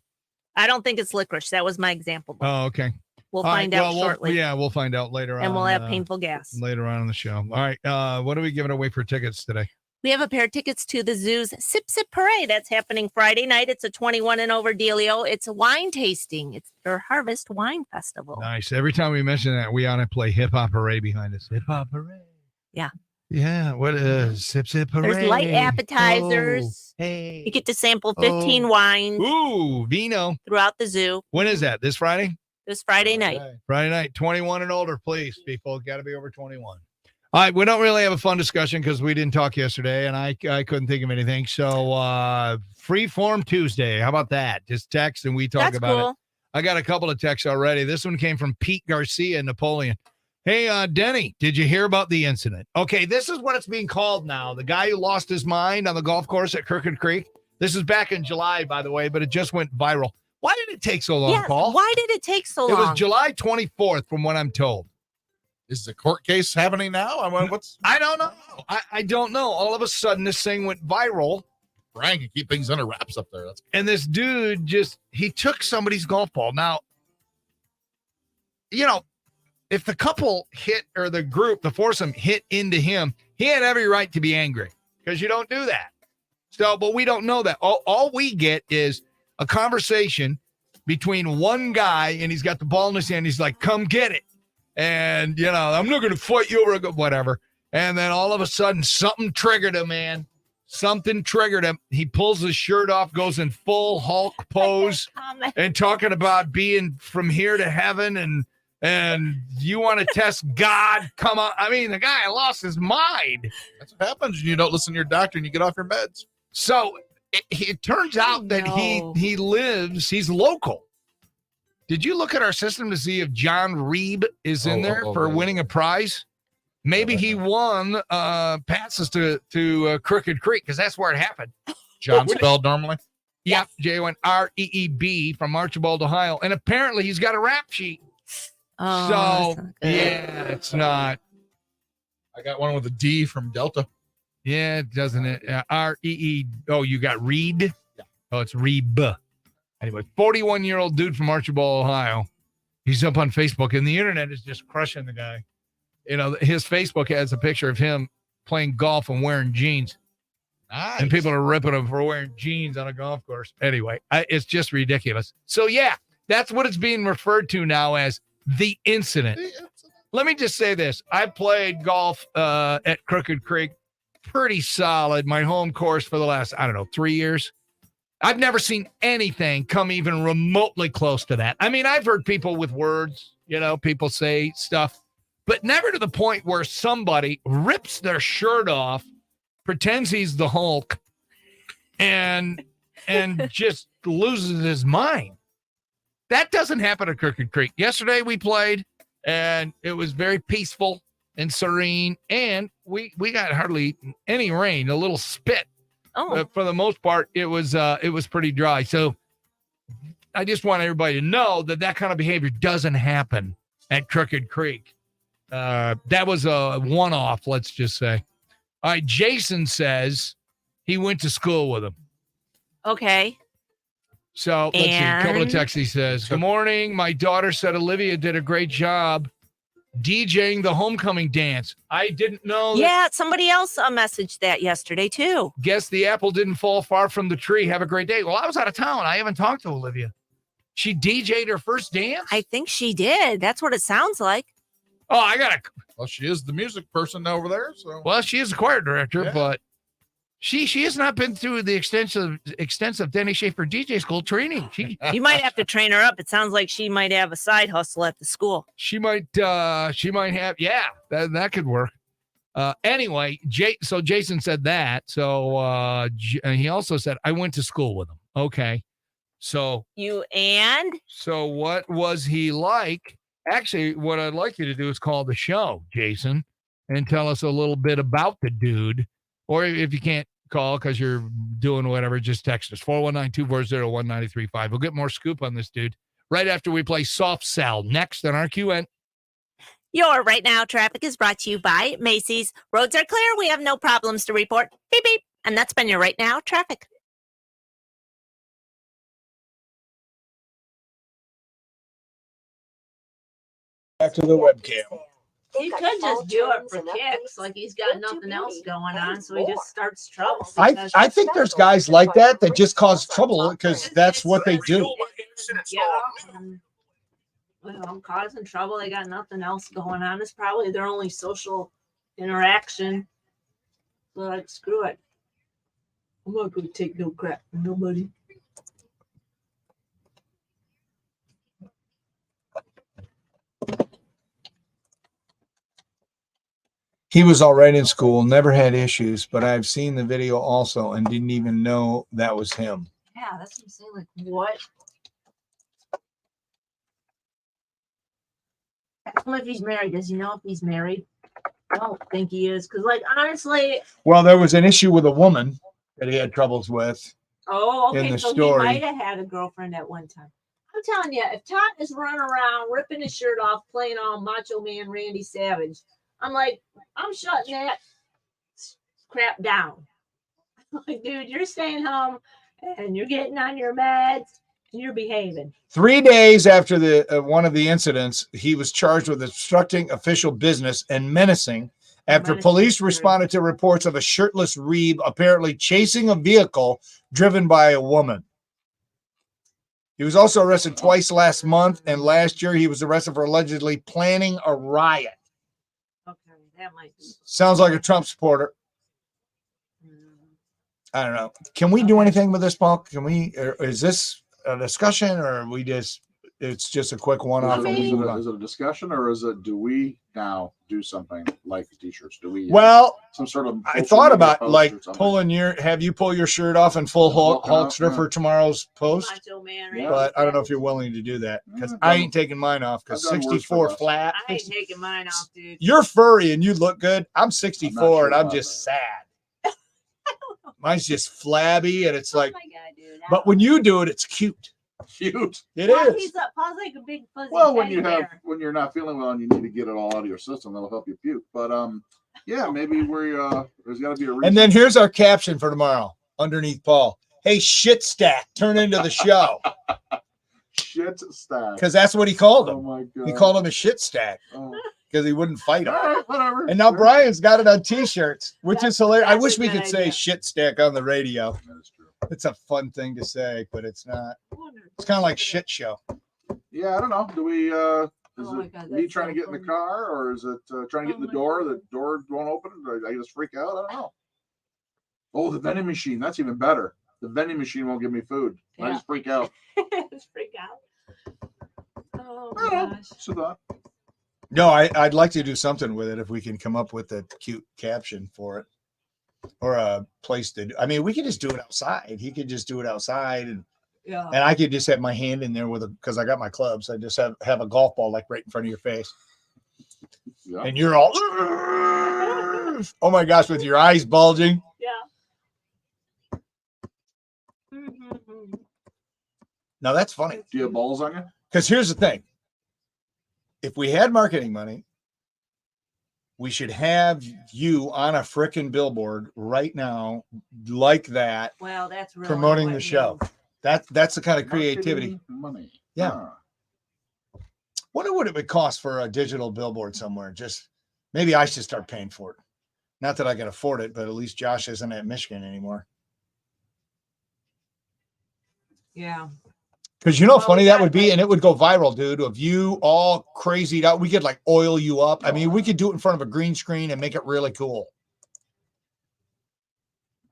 I don't think it's licorice. That was my example. Oh, okay. We'll find out shortly. We'll find out later on. And we'll have painful gas. Later on in the show. All right. What are we giving away for tickets today? We have a pair of tickets to the Zoo's Sip Sip Parade. That's happening Friday night. It's a 21 and over dealio. It's a wine tasting. It's their Harvest Wine Festival. Nice. Every time we mention that, we ought to play Hip Hop Parade behind us. Hip Hop Parade. Yeah. Yeah. What is Sip Sip Parade? There's light appetizers. Oh, hey. You get to sample 15 wines. Ooh, vino. Throughout the zoo. When is that? This Friday? This Friday night. Friday night. 21 and older, please, people. Got to be over 21. All right, we don't really have a fun discussion because we didn't talk yesterday, and I couldn't think of anything. So, free form Tuesday. How about that? Just text and we talk about it. I got a couple of texts already. This one came from Pete Garcia in Napoleon. Hey, Denny, did you hear about the incident? Okay, this is what it's being called now. The guy who lost his mind on the golf course at Crooked Creek. This is back in July, by the way, but it just went viral. Why did it take so long, Paul? Why did it take so long? It was July 24th, from what I'm told. Is the court case happening now? I don't know. I don't know. All of a sudden, this thing went viral. Brian can keep things under wraps up there. And this dude he took somebody's golf ball. Now, if the couple hit, or the group, the foursome hit into him, he had every right to be angry because you don't do that. So, but we don't know that. All we get is a conversation between one guy, and he's got the ball in his hand. He's like, come get it. And, I'm not going to fight you over whatever. And then all of a sudden, something triggered him, man. Something triggered him. He pulls his shirt off, goes in full Hulk pose, and talking about being from here to heaven, and you want to test God? Come on. I mean, the guy lost his mind. That's what happens when you don't listen to your doctor and you get off your meds. So it turns out that he's local. Did you look at our system to see if John Reeb is in there for winning a prize? Maybe he won passes to Crooked Creek because that's where it happened. John spelled normally? Yeah, J-O-N-R-E-E-B from Archibald, Ohio. And apparently he's got a rap sheet. Oh, so, yeah, it's not. I got one with a D from Delta. Yeah, doesn't it? R-E-E. Oh, you got Reed? Yeah. Oh, it's Reeb. Anyway, 41-year-old dude from Archibald, Ohio. He's up on Facebook, and the internet is just crushing the guy. You know, his Facebook has a picture of him playing golf and wearing jeans. Nice. And people are ripping him for wearing jeans on a golf course. Anyway, it's just ridiculous. So, yeah, that's what it's being referred to now as the incident. Let me just say this. I played golf at Crooked Creek pretty solid, my home course for the last, 3 years. I've never seen anything come even remotely close to that. I mean, I've heard people with words, people say stuff, but never to the point where somebody rips their shirt off, pretends he's the Hulk, and just loses his mind. That doesn't happen at Crooked Creek. Yesterday we played, and it was very peaceful and serene, and we got hardly any rain, a little spit. But for the most part, it was pretty dry. So I just want everybody to know that kind of behavior doesn't happen at Crooked Creek. That was a one-off, let's just say. All right, Jason says he went to school with him. Okay. So let's see. A couple of texts. He says, "Good morning. My daughter said Olivia did a great job DJing the homecoming dance. I didn't know." Yeah, somebody else messaged that yesterday too. Guess the apple didn't fall far from the tree. Have a great day. Well, I was out of town. I haven't talked to Olivia. She DJ'd her first dance? I think she did. That's what it sounds like. Oh, Well, she is the music person over there. So. Well, she is a choir director, but she has not been through the extensive Denny Schaffer DJ school training. You might have to train her up. It sounds like she might have a side hustle at the school. She might have, that could work. Anyway, so Jason said that. So he also said, I went to school with him. Okay. So what was he like? Actually, what I'd like you to do is call the show, Jason, and tell us a little bit about the dude. Or if you can't call because you're doing whatever, just text us, 419-240-1935. We'll get more scoop on this dude right after we play Soft Cell next on RQN. Your Right Now traffic is brought to you by Macy's. Roads are clear. We have no problems to report. Beep, beep. And that's been your Right Now traffic. Back to the webcam. He could just do it for kicks, like he's got nothing else going on, so he just starts trouble. I think there's guys like that just cause trouble because that's what they do. Well, causing trouble. They got nothing else going on. It's probably their only social interaction. But screw it. I'm not going to take no crap from nobody. He was all right in school, never had issues, but I've seen the video also and didn't even know that was him. Yeah, that's what I'm saying. Like, what? Ask him if he's married. Does he know if he's married? I don't think he is. Because, like, honestly. Well, there was an issue with a woman that he had troubles with. Oh, okay. In the So story. he might have had a girlfriend at one time. I'm telling you, if Todd is running around, ripping his shirt off, playing all Macho Man Randy Savage, I'm like, I'm shutting that crap down. Like, dude, you're staying home and you're getting on your meds and you're behaving. 3 days after the one of the incidents, he was charged with obstructing official business and menacing after police responded to reports of a shirtless Reeb apparently chasing a vehicle driven by a woman. He was also arrested twice last month, and last year he was arrested for allegedly planning a riot. Okay, that might be. Sounds like a Trump supporter. I don't know. Can we do anything with this, Paul? Can we? Is this a discussion, or are we it's just a quick one-off? Is it a discussion, or do we now do something like the t-shirts? Do we? Well, some sort of. I thought about like have you pull your shirt off in full Hulkster for tomorrow's post? But I don't know if you're willing to do that because I ain't taking mine off because 64 flat. I ain't taking mine off, dude. You're furry and you look good. I'm 64 and I'm just sad. Mine's just flabby and it's like, but when you do it, it's cute. Cute. It is. He's up. Paul's like a big fuzzy. Well, when you're not feeling well and you need to get it all out of your system, that'll help you puke. But yeah, maybe there's got to be a reason. And then here's our caption for tomorrow underneath Paul. Hey, shit stack, turn into the show. Shit stack. Because that's what he called him. Oh my god. He called him a shit stack Oh. because he wouldn't fight him. All right, whatever. And now Sure. Brian's got it on T-shirts, which is hilarious. I that's wish a we good could say idea. shit stack on the radio. That is true. It's a fun thing to say, but it's not. It's kind of like shit show. Yeah, I don't know. Do we? Is Oh my it God, me that's trying so to get in the funny. car, or is it trying to get in the my door? God. The door won't open. I just freak out. I don't know. Oh, the vending machine. That's even better. The vending machine won't give me food. I Yeah. just freak out. Just freak out. Oh I don't my know. gosh. So that. No, I'd like to do something with it if we can come up with a cute caption for it, or a place to do. I mean, we could just do it outside. He could just do it outside, and Yeah. I could just have my hand in there with because I got my clubs. I just have a golf ball like right in front of your face, Yeah. and you're all, oh my gosh, with your eyes bulging. Yeah. Mm-hmm. Now that's funny. Do you have balls on you? Because here's the thing. If we had marketing money, we should have you on a frickin' billboard right now, like that, Well, that's really promoting what the it show. is. That's the kind of creativity. Marketing money. Yeah. Wonder what it would cost for a digital billboard somewhere. Just maybe I should start paying for it. Not that I can afford it, but at least Josh isn't at Michigan anymore. Yeah. Because you know how Well, funny we that got would be, and it would go viral, dude. Of you all crazied out, we could like oil you up. I mean, we could do it in front of a green screen and make it really cool.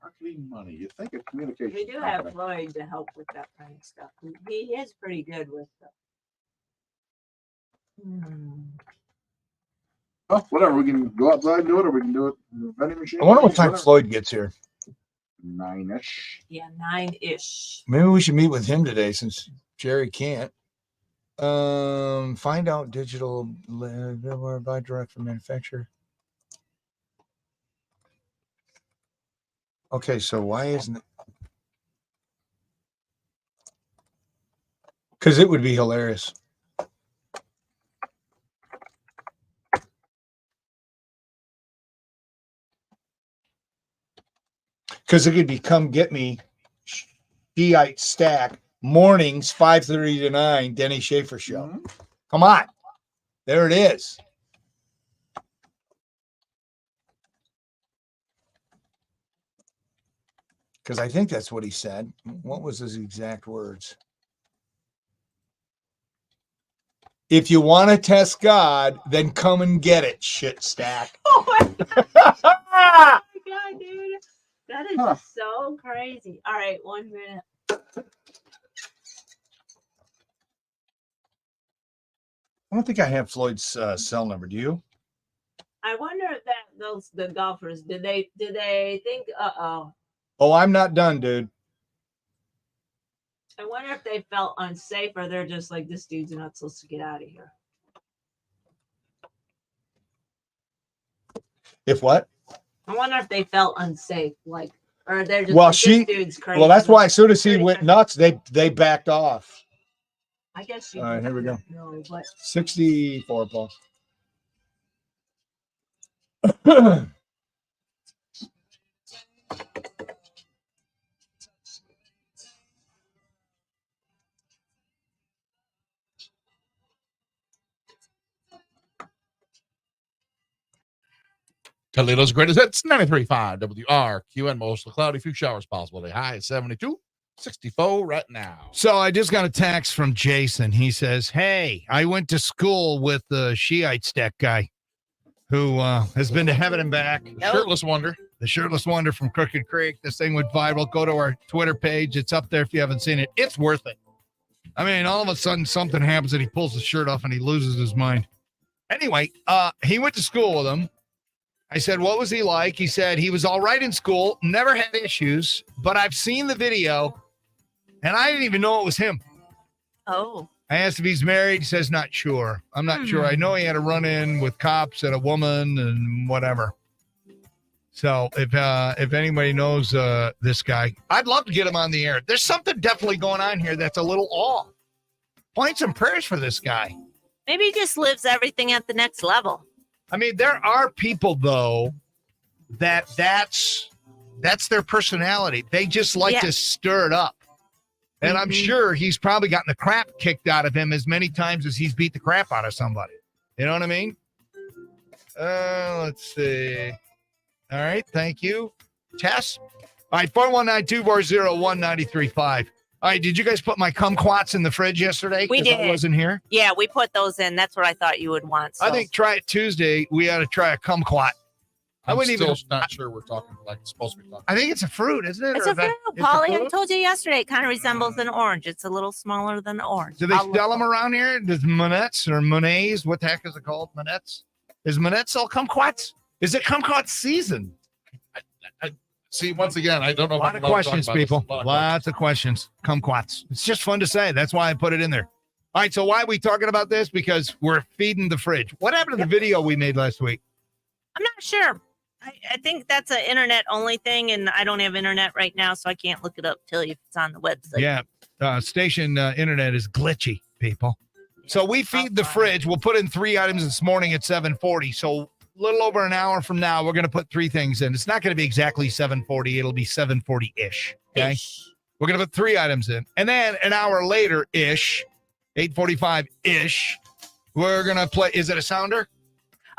Marketing money. You think of communication. We do have Floyd to help with that kind of stuff. He is pretty good with stuff. Well, whatever. We can go outside and do it, or we can do it in the vending machine. I wonder what time Whatever. Floyd gets here. 9-ish. Yeah, 9-ish. Maybe we should meet with him today since Jerry can't. Find out digital billboard by direct from manufacturer. Okay, so why isn't it? Because it would be hilarious. Because it could be come get me, Shiite stack, mornings 5:30 to 9, Denny Schaffer show. Mm-hmm. Come on. There it is. Because I think that's what he said. What was his exact words? If you want to test God, then come and get it, shit stack. Oh my God, dude. That is just so crazy. All right, 1 minute. I don't think I have Floyd's cell number. Do you? I wonder if the golfers did they think Oh, I'm not done, dude. I wonder if they felt unsafe or they're just like, this dude's not supposed to get out of here. If what? I wonder if they felt unsafe, like, or they're just Well, like, this dude's crazy. well, that's why as soon as he went nuts, they backed off. I guess she All right, here we go. No, but 64 plus. Toledo's greatest hits, 93.5 WRQN. Mostly cloudy, few showers possible. The high is 72, 64 right now. So I just got a text from Jason. He says, hey, I went to school with the Shiite stack guy who has been to heaven and back. Shirtless wonder. The shirtless wonder from Crooked Creek. This thing went viral. Go to our Twitter page. It's up there if you haven't seen it. It's worth it. I mean, all of a sudden something happens and he pulls his shirt off and he loses his mind. Anyway, he went to school with him. I said, what was he like? He said he was all right in school, never had issues, but I've seen the video and I didn't even know it was him. Oh. I asked if he's married. He says, not sure. I'm not sure. I know he had a run-in with cops and a woman and whatever. So if anybody knows this guy, I'd love to get him on the air. There's something definitely going on here that's a little off. Points and prayers for this guy. Maybe he just lives everything at the next level. I mean, there are people, though, that's their personality. They just like to stir it up. And I'm sure he's probably gotten the crap kicked out of him as many times as he's beat the crap out of somebody. You know what I mean? Let's see. All right. Thank you. Tess? All right. 419-240-1935. All right. Did you guys put my kumquats in the fridge yesterday? We 'Cause did. I wasn't here. Yeah, we put those in. That's what I thought you would want. So. I think try it Tuesday. We ought to try a kumquat. I'm still not sure we're talking like it's supposed to be talking. I think it's a fruit, isn't it? It's Or a fruit, it's a Polly. I fruit? told you yesterday. It kind of resembles an orange. It's a little smaller than an orange. Do they sell them around here? Does Monettes or Monets? What the heck is it called? Monettes? Is Monette sell kumquats? Is it kumquat season? I see, once again, I don't know. A lot of questions, people. Lots of questions. Kumquats. It's just fun to say. That's why I put it in there. All right. So why are we talking about this? Because we're feeding the fridge. What happened to the video we made last week? I'm not sure. I think that's an internet only thing, and I don't have internet right now, so I can't look it up till if it's on the website. Yeah. Station internet is glitchy, people. So we feed the fridge. We'll put in 3 items this morning at 7:40. So a little over an hour from now, we're going to put 3 things in. It's not going to be exactly 7:40. It'll be 7:40-ish. Okay. We're going to put 3 items in. And then an hour later-ish, 8:45-ish, we're going to play. Is it a sounder?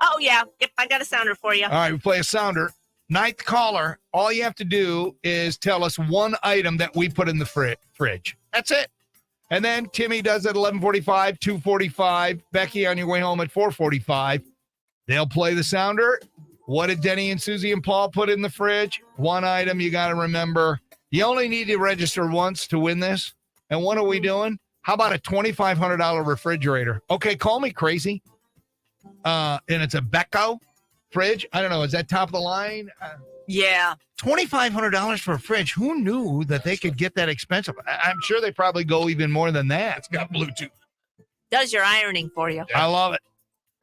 Oh, yeah. Yep, I got a sounder for you. All right, we play a sounder. 9th caller, all you have to do is tell us one item that we put in the fridge. That's it. And then Timmy does at 11:45, 2:45. Becky on your way home at 4:45. They'll play the sounder. What did Denny and Susie and Paul put in the fridge? One item you got to remember. You only need to register once to win this. And what are we doing? How about a $2,500 refrigerator? Okay, call me crazy. And it's a Becco fridge. I don't know. Is that top of the line? Yeah. $2,500 for a fridge. Who knew that they could get that expensive? I'm sure they probably go even more than that. It's got Bluetooth. Does your ironing for you. I love it.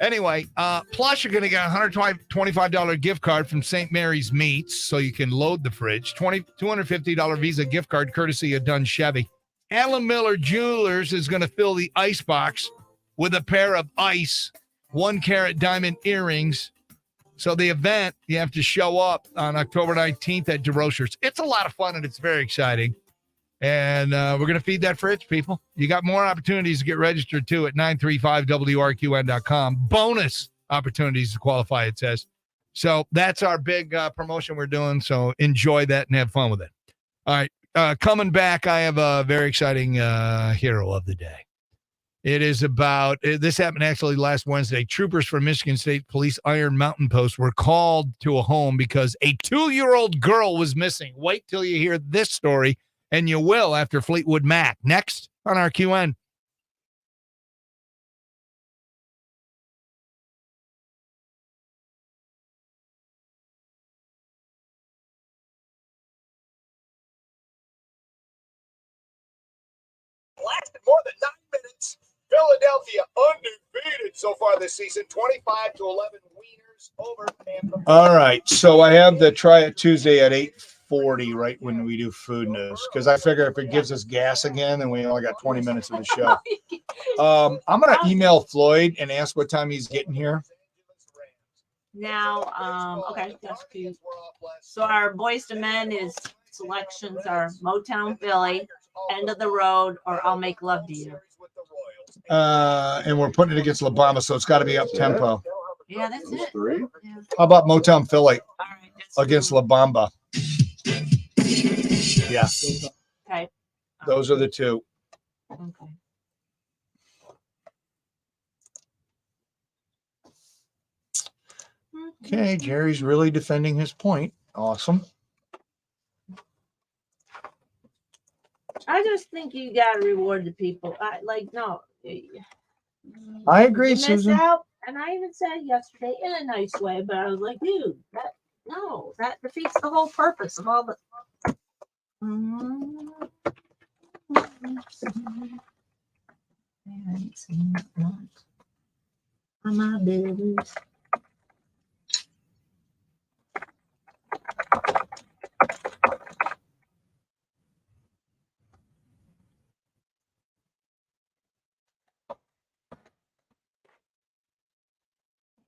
Anyway, plus you're going to get a $125 gift card from St. Mary's Meats so you can load the fridge. $250 Visa gift card courtesy of Dunn Chevy. Alan Miller Jewelers is going to fill the ice box with a pair of ice 1-carat diamond earrings. So the event, you have to show up on October 19th at DeRocher's. It's a lot of fun and it's very exciting. And we're going to feed that fridge, people. You got more opportunities to get registered too at 935WRQN.com. Bonus opportunities to qualify, it says. So that's our big promotion we're doing. So enjoy that and have fun with it. All right. Coming back, I have a very exciting hero of the day. It is about, this happened actually last Wednesday. Troopers from Michigan State Police Iron Mountain Post were called to a home because a 2-year-old girl was missing. Wait till you hear this story, and you will after Fleetwood Mac. Next on RQN. Lasted more than 9 minutes. Philadelphia undefeated so far this season, 25-11 wieners over Tampa. All right, so I have the Try It Tuesday at 8:40 right when we do food news because I figure if it gives us gas again, then we only got 20 minutes of the show. I'm going to email Floyd and ask what time he's getting here. Now, okay, that's cute. So our Boys to Men is selections are Motown Philly, End of the Road, or I'll Make Love to You. And we're putting it against La Bamba, so it's got to be up tempo. Yeah, that's it. Yeah. How about Motown Philly against La Bamba? Yeah. Okay. Those are the two. Okay. Okay, Jerry's really defending his point. Awesome. I just think you gotta reward the people. I agree, You missed Susan. out, and I even said yesterday in a nice way, but I was like, dude, that defeats the whole purpose of all the. My business.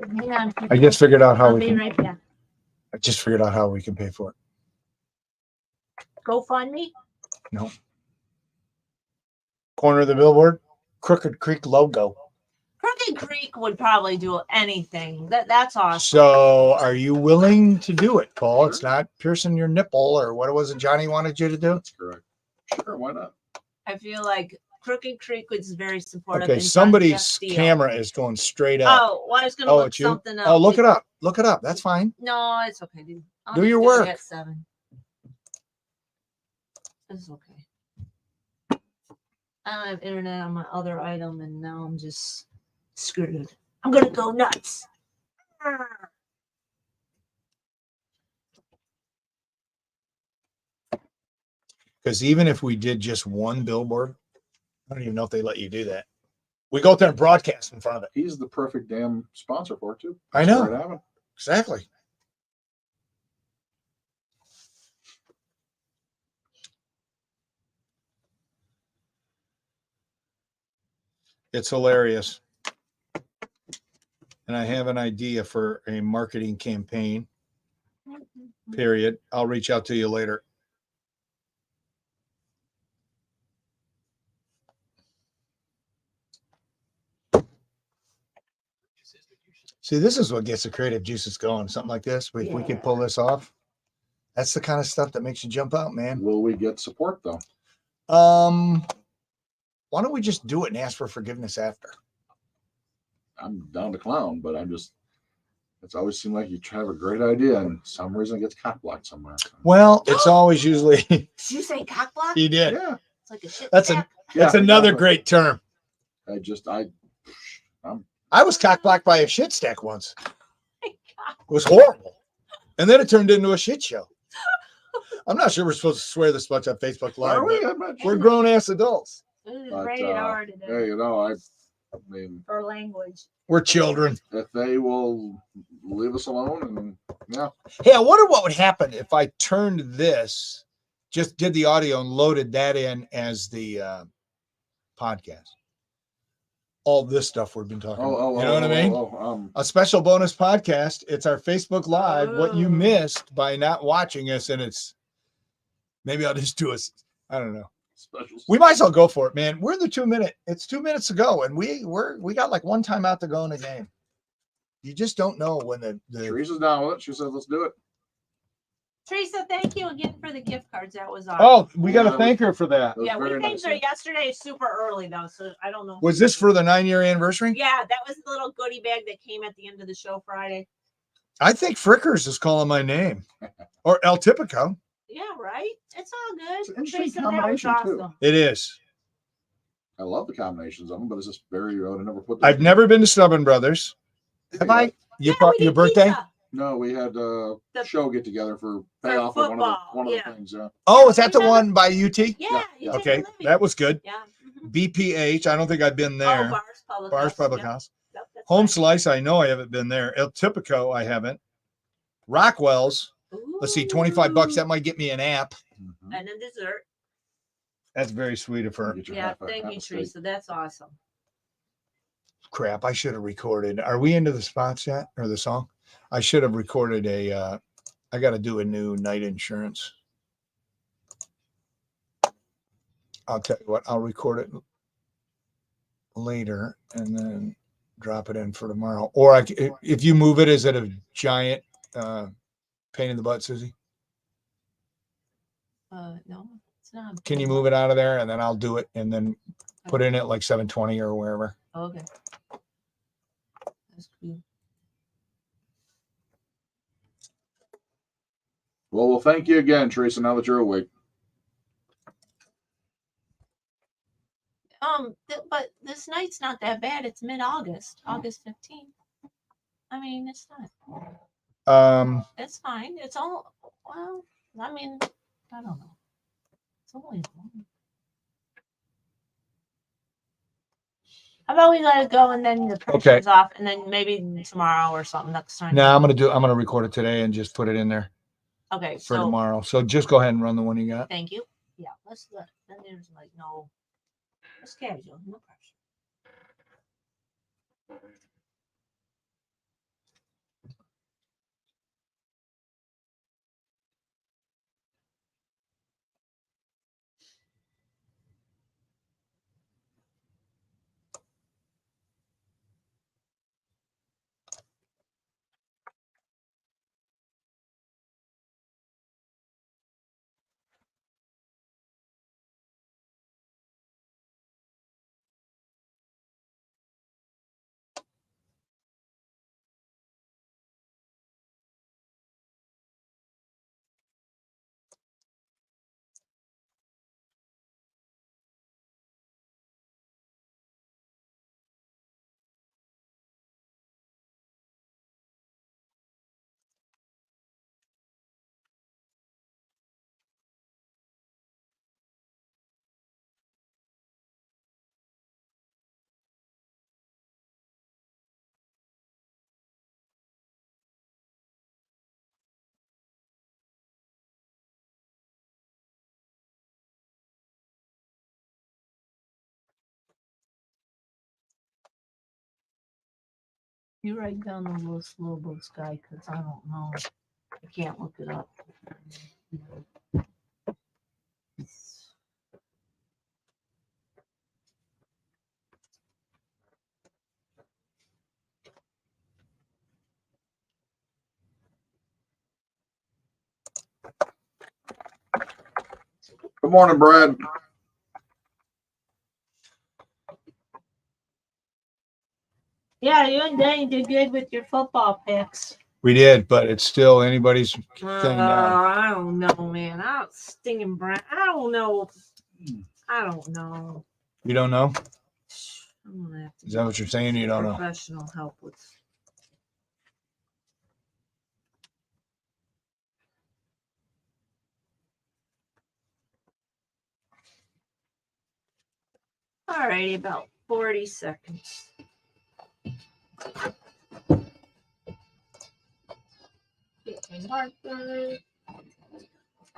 Hang on. I just figured out how I'll we be can. right back. I just figured out how we can pay for it. GoFundMe? No. Corner of the billboard, Crooked Creek logo. Crooked Creek would probably do anything. That's awesome. So, are you willing to do it, Paul? It's not piercing your nipple or what was it Johnny wanted you to do? That's correct. Sure, why not? I feel like Crooked Creek was very supportive. Okay, and somebody's Jeff Steele. camera is going straight up. Oh, well, I was going to look it's you? something up. Oh, look it up. Look it up. That's fine. No, it's okay, dude. I'll Do just your it work. At 7. It's okay. I don't have internet on my other item, and now I'm just screwed. I'm gonna go nuts. Because even if we did just one billboard, I don't even know if they let you do that. We go out there and broadcast in front of it. He's the perfect damn sponsor for it, too. I know. Where it happened. Exactly. It's hilarious. And I have an idea for a marketing campaign, period. I'll reach out to you later. See, this is what gets the creative juices going. Something like this. If we could pull this off, that's the kind of stuff that makes you jump out, man. Will we get support, though? Why don't we just do it and ask for forgiveness after? I'm down to clown, but it's always seemed like you have a great idea and some reason it gets cock blocked somewhere. Well, it's always usually. Did you say cock block? He did. Yeah. It's like a shit That's stack. that's another great term. I was cock blocked by a shit stack once. It was horrible. And then it turned into a shit show. I'm not sure we're supposed to swear this much on Facebook Live. Are we? but I'm not We're sure. grown ass adults. It But, is rated R today. hey, you know, I mean, For language. We're children. if they will leave us alone, and yeah, Hey, I wonder what would happen if I turned this, just did the audio and loaded that in as the podcast. All this stuff we've been talking about. You know what I mean? A special bonus podcast. It's our Facebook Live, what you missed by not watching us. And it's maybe I'll just do I don't know. special. We might as well go for it, man. We're in the 2 minute. It's 2 minutes to go, and we got like one time out to go in the game. You just don't know when the Teresa's down with it. She said, "Let's do it." Teresa, thank you again for the gift cards. That was awesome. Oh, we got to thank her for that. Yeah, we thanked her yesterday super early though, so I don't know. Was this for the 9-year anniversary? Yeah, that was the little goodie bag that came at the end of the show Friday. I think Frickers is calling my name, or El Typico. Yeah, right. It's all good. It's an interesting Teresa, that was combination, too. awesome. It is. I love the combinations of them, but it's just very. I would never put. I've never been to Stubborn Brothers. Have I? Your birthday? Pizza. No, we had a show get together for payoff of one of the things. Yeah. Oh, is that the one by UT? Yeah. Okay, that was good. Yeah. BPH. I don't think I've been there. Oh, Bars Public Bars House. Public Yep. House. Yep, that's Home right. Slice. I know I haven't been there. El Typico. I haven't. Rockwell's. Let's see, $25. That might get me an app. And then dessert. That's very sweet of her. Yeah, thank you, Teresa. That's awesome. Crap, I should have recorded. Are we into the spots yet or the song? I should have recorded I got to do a new night insurance. I'll tell you what, I'll record it later and then drop it in for tomorrow. Or if you move it, is it a giant pain in the butt, Susie? No, it's not. Can you move it out of there and then I'll do it and then put in at like 720 or wherever? Okay. That's cool. Well, thank you again, Teresa. Now that you're awake. But this night's not that bad. It's mid-August, August 15th. I mean, it's not. It's fine. It's all well. I mean, I don't know. It's only. How about we let it go and then the pressure's off, and then maybe tomorrow or something next time. No, I'm gonna record it today and just put it in there Okay. for tomorrow. So just go ahead and run the one you got. Thank you. Yeah. Then there's like no. It's casual. No pressure. You write down the Los Lobos guy because I don't know. I can't look it up. Good morning, Brad. Yeah, you and Denny did good with your football picks. We did, but it's still anybody's thing now. I don't know, man. I don't stinging brand. I don't know. I don't know. You don't know? I'm gonna have to Is that what you're saying? You don't know? professional help with. All righty, about 40 seconds.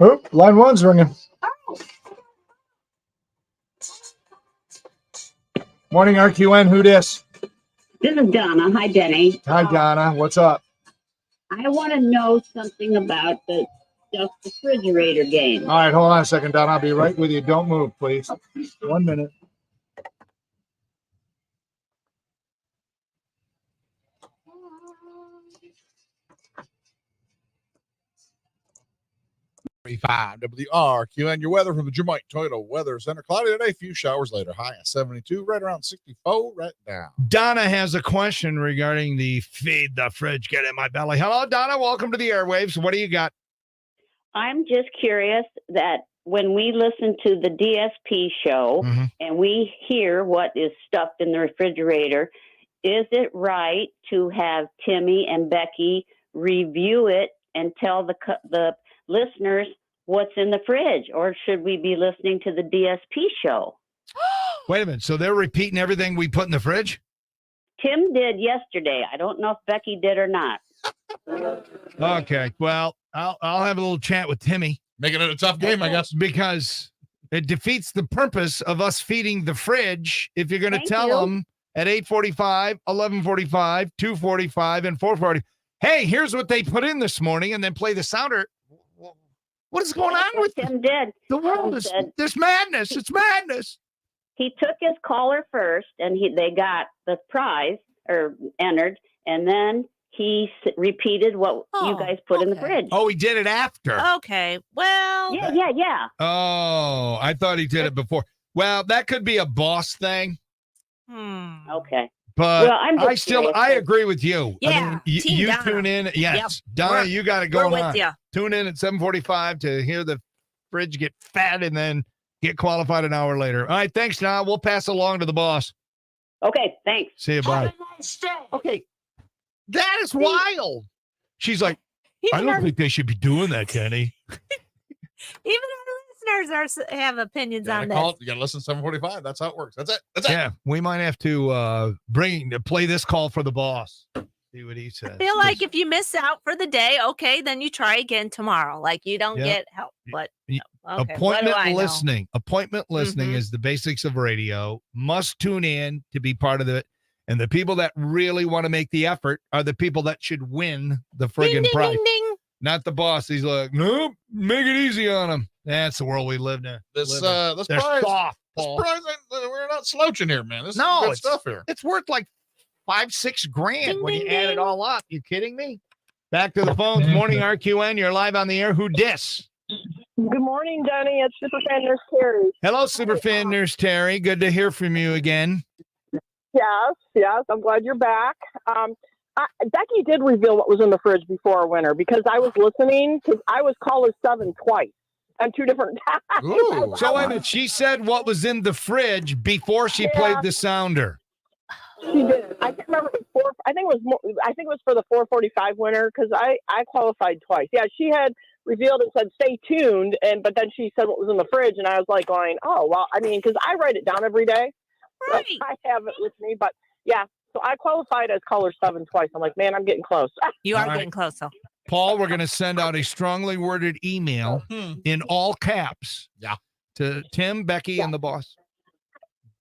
Oh, line one's ringing. Morning, RQN. Who dis? This is Donna. Hi, Denny. Hi, Donna. What's up? I want to know something about the stuffed refrigerator game. All right, hold on a second, Donna. I'll be right with you. Don't move, please. 1 minute. WRQN, your weather from the Jamaica Toledo Weather Center. Cloudy today, few showers later. High at 72, right around 64 right now. Donna has a question regarding the feed the fridge, get in my belly. Hello, Donna. Welcome to the airwaves. What do you got? I'm just curious that when we listen to the DSP show and we hear what is stuffed in the refrigerator, is it right to have Timmy and Becky review it and tell the listeners what's in the fridge, or should we be listening to the DSP show? Wait a minute. So they're repeating everything we put in the fridge? Tim did yesterday. I don't know if Becky did or not. Okay. Well, I'll have a little chat with Timmy. Making it a tough game, I guess. Because it defeats the purpose of us feeding the fridge if you're going to tell them at 8:45, 11:45, 2:45, and 4:40, hey, here's what they put in this morning, and then play the sounder. What is going on with Tim did. The world is there's madness. It's madness. He took his caller first, and they got the prize or entered, and then he repeated what you guys put in the fridge. Oh, he did it after. Okay. Well. Yeah. Oh, I thought he did it before. Well, that could be a boss thing. Okay. But well, I agree with you. Yeah, I mean, you Donna. tune in. Yes, Yep. Donna, you got it going we're with on. ya. Tune in at 7:45 to hear the fridge get fat and then get qualified an hour later. All right, thanks, Donna. We'll pass along to the boss. Okay, thanks. See you, bye. Okay, that is wild. She's like, I don't think they should be doing that, Kenny. Even our listeners have opinions on this. You got to listen to 7:45. That's how it works. That's it. Yeah, we might have to play this call for the boss. See what he says. I feel like if you miss out for the day, okay, then you try again tomorrow. Like you don't get help. But okay, appointment what do I know? listening. Appointment listening is the basics of radio. Must tune in to be part of it. And the people that really want to make the effort are the people that should win the friggin' prize. Ding, ding. Not the boss. He's like, nope, make it easy on him. That's the world we live in. This They're prize, soft, this Paul. prize we're not slouching here, man. This is No, good stuff here. It's worth like $5-6 grand Ding, when you ding, add it ding. all up. You kidding me? Back to the phones. Morning RQN. You're live on the air. Who dis? Good morning, Denny. It's Superfan Nurse Terry. Hello, Superfan Nurse Terry. Good to hear from you again. Yes. I'm glad you're back. Becky did reveal what was in the fridge before winter because I was listening because I was caller 7 twice on 2 different times. Ooh. So wait a minute. She said what was in the fridge before she played the sounder. She did. I can't remember. I think it was for the 4:45 winter because I qualified twice. Yeah, she had revealed and said stay tuned, but then she said what was in the fridge, and I was like going, oh well. I mean, because I write it down every day. Right. So I have it with me, but yeah. So I qualified as caller 7 twice. I'm like, man, I'm getting close. You are All getting close, though. Paul, we're going to send out a strongly worded email in all caps to Tim, Becky, and the boss.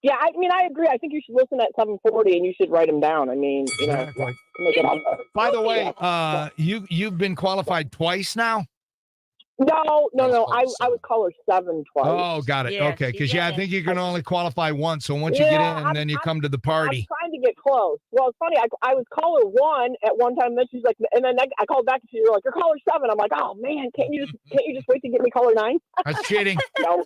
Yeah, I mean, I agree. I think you should listen at 7:40 and you should write them down. I mean, you know, Exactly. to make it all. By the way, you've been qualified twice now. No. I was caller 7 twice. Oh, got it. Yeah, Okay, because she I did. think you can only qualify once. So once you get in, then you come to the party. I'm trying to get close. Well, it's funny. I was caller 1 at one time. Then she's like, and then I called back and she's like, "You're caller 7." I'm like, "Oh man, can't you just wait to get me caller 9?" That's cheating. No.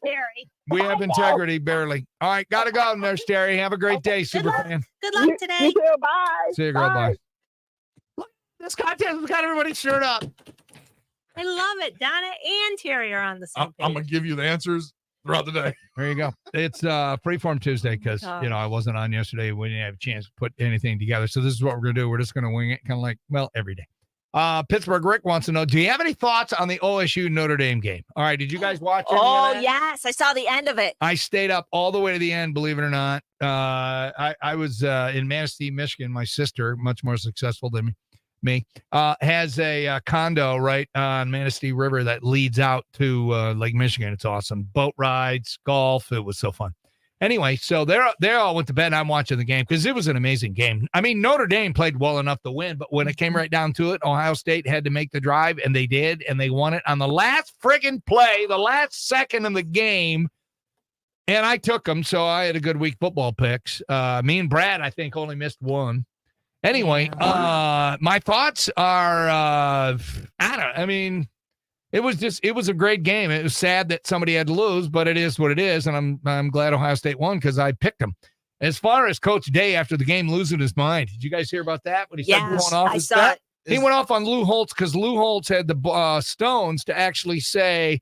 We have integrity, barely. All right, gotta go, Nurse Terry. Have a great day, Superfan. Good luck today. You too. Bye. See you, girl. Bye. Look, this contest has got everybody stirred up. I love it. Donna and Terry are on the same I'm going to give you the answers throughout the day. There you go. It's Freeform Tuesday because, I wasn't on yesterday. We didn't have a chance to put anything together. So this is what we're going to do. We're just going to wing it kind of like, well, every day. Pittsburgh Rick wants to know, do you have any thoughts on the OSU Notre Dame game? All right. Did you guys watch it? Oh, yes. I saw the end of it. I stayed up all the way to the end, believe it or not. I was in Manistee, Michigan. My sister, much more successful than me, has a condo right on Manistee River that leads out to Lake Michigan. It's awesome. Boat rides, golf. It was so fun. Anyway, so they all went to bed. And I'm watching the game because it was an amazing game. I mean, Notre Dame played well enough to win, but when it came right down to it, Ohio State had to make the drive, and they did, and they won it on the last friggin' play, the last second of the game. And I took them, so I had a good week football picks. Me and Brad, I think, only missed one. Anyway, my thoughts are, it was a great game. It was sad that somebody had to lose, but it is what it is. And I'm glad Ohio State won because I picked them. As far as Coach Day after the game losing his mind, did you guys hear about that? When he started going off, I saw it. He went off on Lou Holtz because Lou Holtz had the stones to actually say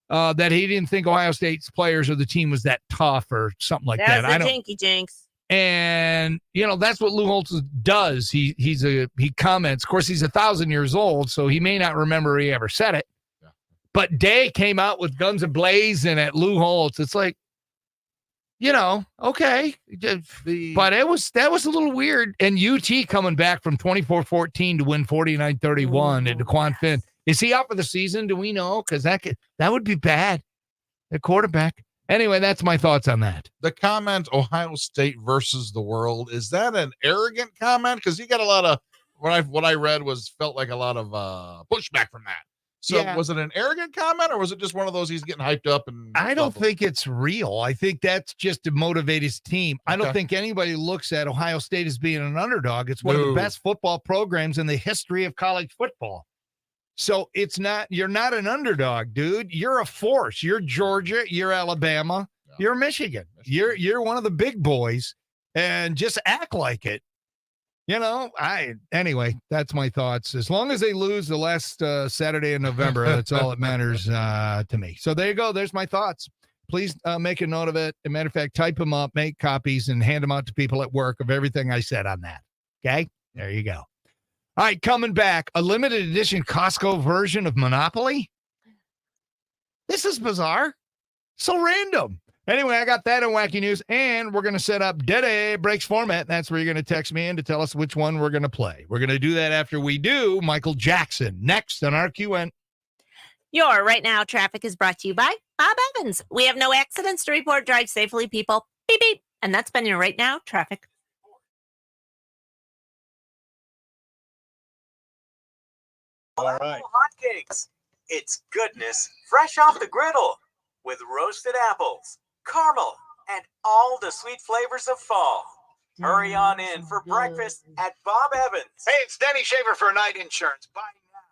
that he didn't think Ohio State's players or the team was that tough or something like that. That was the jinky jinx. And, that's what Lou Holtz does. He comments. Of course, he's 1,000 years old, so he may not remember he ever said it. Yeah. But Day came out with guns a-blazing at Lou Holtz. It's like, okay. But that was a little weird. And UT coming back from 24-14 to win 49-31 and DeQuan Finn. Is he out for the season? Do we know? Because that would be bad. The quarterback. Anyway, that's my thoughts on that. The comment, Ohio State versus the world, is that an arrogant comment? Because you got a lot of, what I read felt like a lot of pushback from that. So was it an arrogant comment, or was it just one of those he's getting hyped up? And I don't think it's real. I think that's just to motivate his team. I don't think anybody looks at Ohio State as being an underdog. It's one of the best football programs in the history of college football. So you're not an underdog, dude. You're a force. You're Georgia, you're Alabama, you're Michigan. You're one of the big boys, and just act like it. Anyway, that's my thoughts. As long as they lose the last Saturday in November, that's all that matters to me. So there you go. There's my thoughts. Please make a note of it. As a matter of fact, type them up, make copies, and hand them out to people at work of everything I said on that. Okay? There you go. All right, coming back, a limited edition Costco version of Monopoly. This is bizarre. So random. Anyway, I got that in Wacky News, and we're going to set up Dead Breaks format. That's where you're going to text me in to tell us which one we're going to play. We're going to do that after we do Michael Jackson next on WRQN. Your Right Now traffic is brought to you by Bob Evans. We have no accidents to report. Drive safely, people. Beep, beep. And that's been your Right Now traffic. All right. Hotcakes. It's goodness fresh off the griddle with roasted apples, caramel, and all the sweet flavors of fall. Hurry on in for breakfast at Bob Evans. Hey, it's Denny Schaffer for Night Insurance. By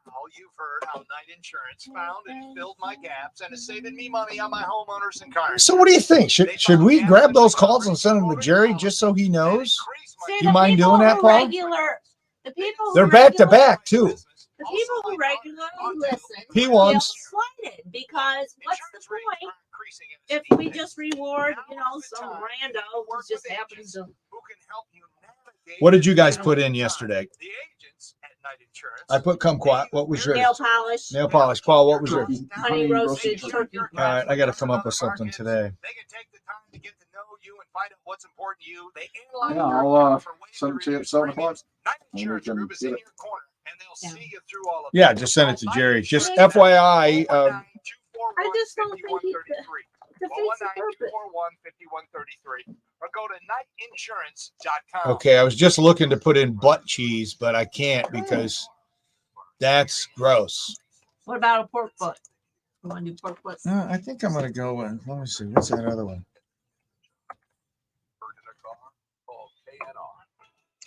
now, you've heard how Night Insurance found and filled my gaps and is saving me money on my homeowners and cars. So what do you think? Should we grab those calls and send them to Jerry just so he knows? Do you mind doing that, Paul? They're back to back, too. The people who regularly listen P1s. feel slighted because what's the point if we just reward, some rando who just happens to. What did you guys put in yesterday? I put kumquat. What was yours? Nail polish. Nail polish. Paul, what was yours? Honey roasted turkey. All right, I got to come up with something today. Find out what's important to you. They Yeah, I'll send it to you at 7 o'clock. Group is in your corner, and they'll see you through all of Yeah, just send it to Jerry. Just FYI. I just don't think he defeats the purpose. or go to nightinsurance.com. Okay, I was just looking to put in butt cheese, but I can't because that's gross. What about a pork butt? You want to do pork butt? No, I think I'm gonna go with. Let me see. What's that other one?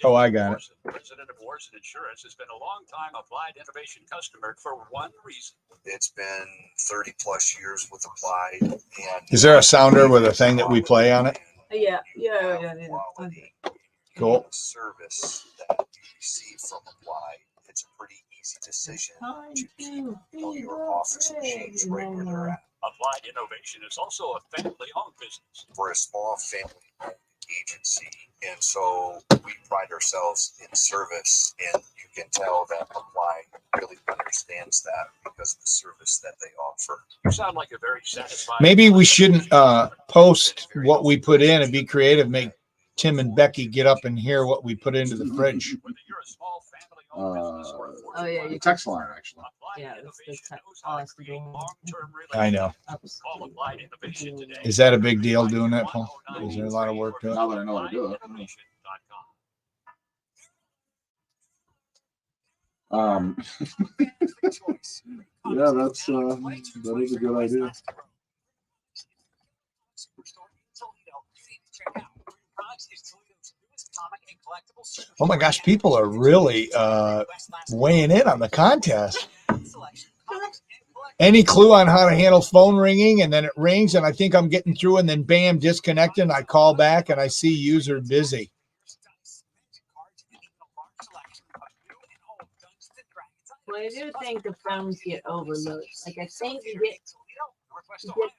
Oh, I got it. President of Wars and Insurance has been a long-time Applied Innovation customer for one reason. It's been 30 plus years with Applied. And Is there a sounder with a thing that we play on it? Yeah. Cool. Service that you receive from Applied, it's a pretty easy decision to keep your office machines right where they're at. Applied Innovation is also a family-owned business. We're a small family agency, and so we pride ourselves in service, and you can tell that Applied really understands that because of the service that they offer. You sound like a very satisfied. Maybe we shouldn't post what we put in and be creative. Make Tim and Becky get up and hear what we put into the fridge. Oh yeah, The text line actually. Yeah, all has to go. I know. All Applied Innovation today. Is that a big deal doing that, Paul? Is there a lot of work to it? Now that I know how to do it. Yeah, that is a good idea. Oh my gosh, people are really weighing in on the contest. Any clue on how to handle phone ringing? And then it rings and I think I'm getting through and then bam, disconnected. And I call back and I see user busy. Well, I do think the phones get overlooked. Like I think you get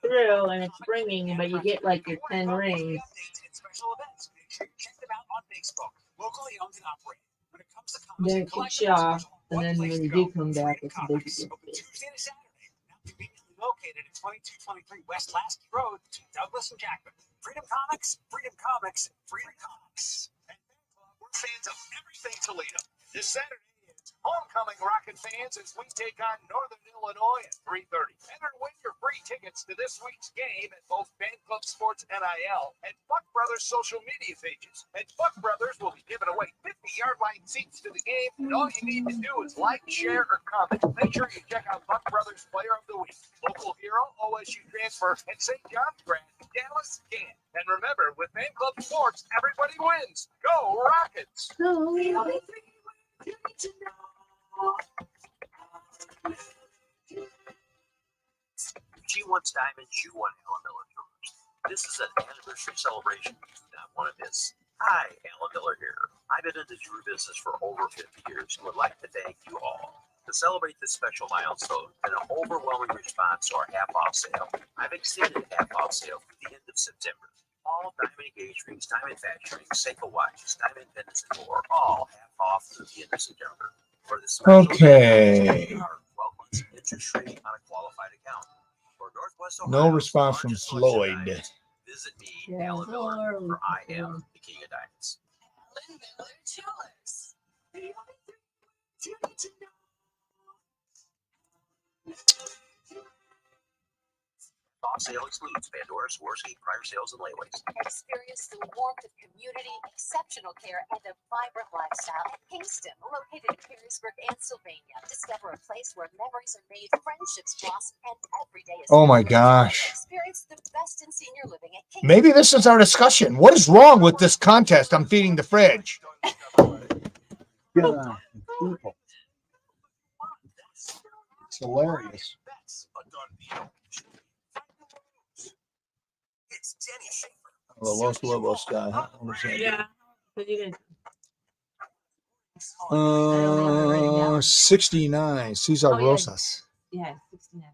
through and it's ringing, but you get like your 10 rings. Then it kicks you off, and then when you do come back, it's a big deal. Located at 2223 West Lasky Road, Douglas and Jackman. Freedom Comics, Freedom Comics, Freedom Comics. We're fans of everything Toledo. This Saturday is homecoming Rocket fans as we take on Northern Illinois at 3:30. Enter and win your free tickets to this week's game at both Fan Club Sports NIL and Buck Brothers social media pages. And Buck Brothers will be giving away 50-yard line seats to the game, and all you need to do is like, share, or comment. Make sure you check out Buck Brothers Player of the Week, local hero, OSU transfer, and St. John's grad, Dallas Can. And remember, with Fan Club Sports, everybody wins. Go Rockets! G1's Diamond, G1 Alan Miller Jewelers. This is an anniversary celebration you do not want to miss. Hi, Alan Miller here. I've been in the jewelry business for over 50 years and would like to thank you all. To celebrate this special milestone and an overwhelming response to our half-off sale, I've extended the half-off sale through the end of September. All diamond engagement rings, diamond fashion rings, Seiko watches, diamond pendants, and more, all half off through the end of September. For this special Okay. 12 months interest rate on a qualified account. For Northwest No Ohio's response from largest selection of Floyd. diamonds, visit me, Alan Miller, for I am the king of diamonds. Alan Miller Jewelers. Off sale excludes Pandora, Swarovski, prior sales, and layaways. Experience the warmth of community, exceptional care, and a vibrant lifestyle at Kingston, located in Perrysburg and Sylvania. Discover a place where memories are made, friendships blossom, and every day is Oh my gosh. Experience the best in senior living at Kingston. Maybe this is our discussion. What is wrong with this contest? I'm feeding the fridge. Yeah, people. It's hilarious. It's Denny Schaffer. Los Lobos guy. Huh? Yeah. But you didn't. 69. Cesar Oh, yeah. Rosas. Yeah, 69.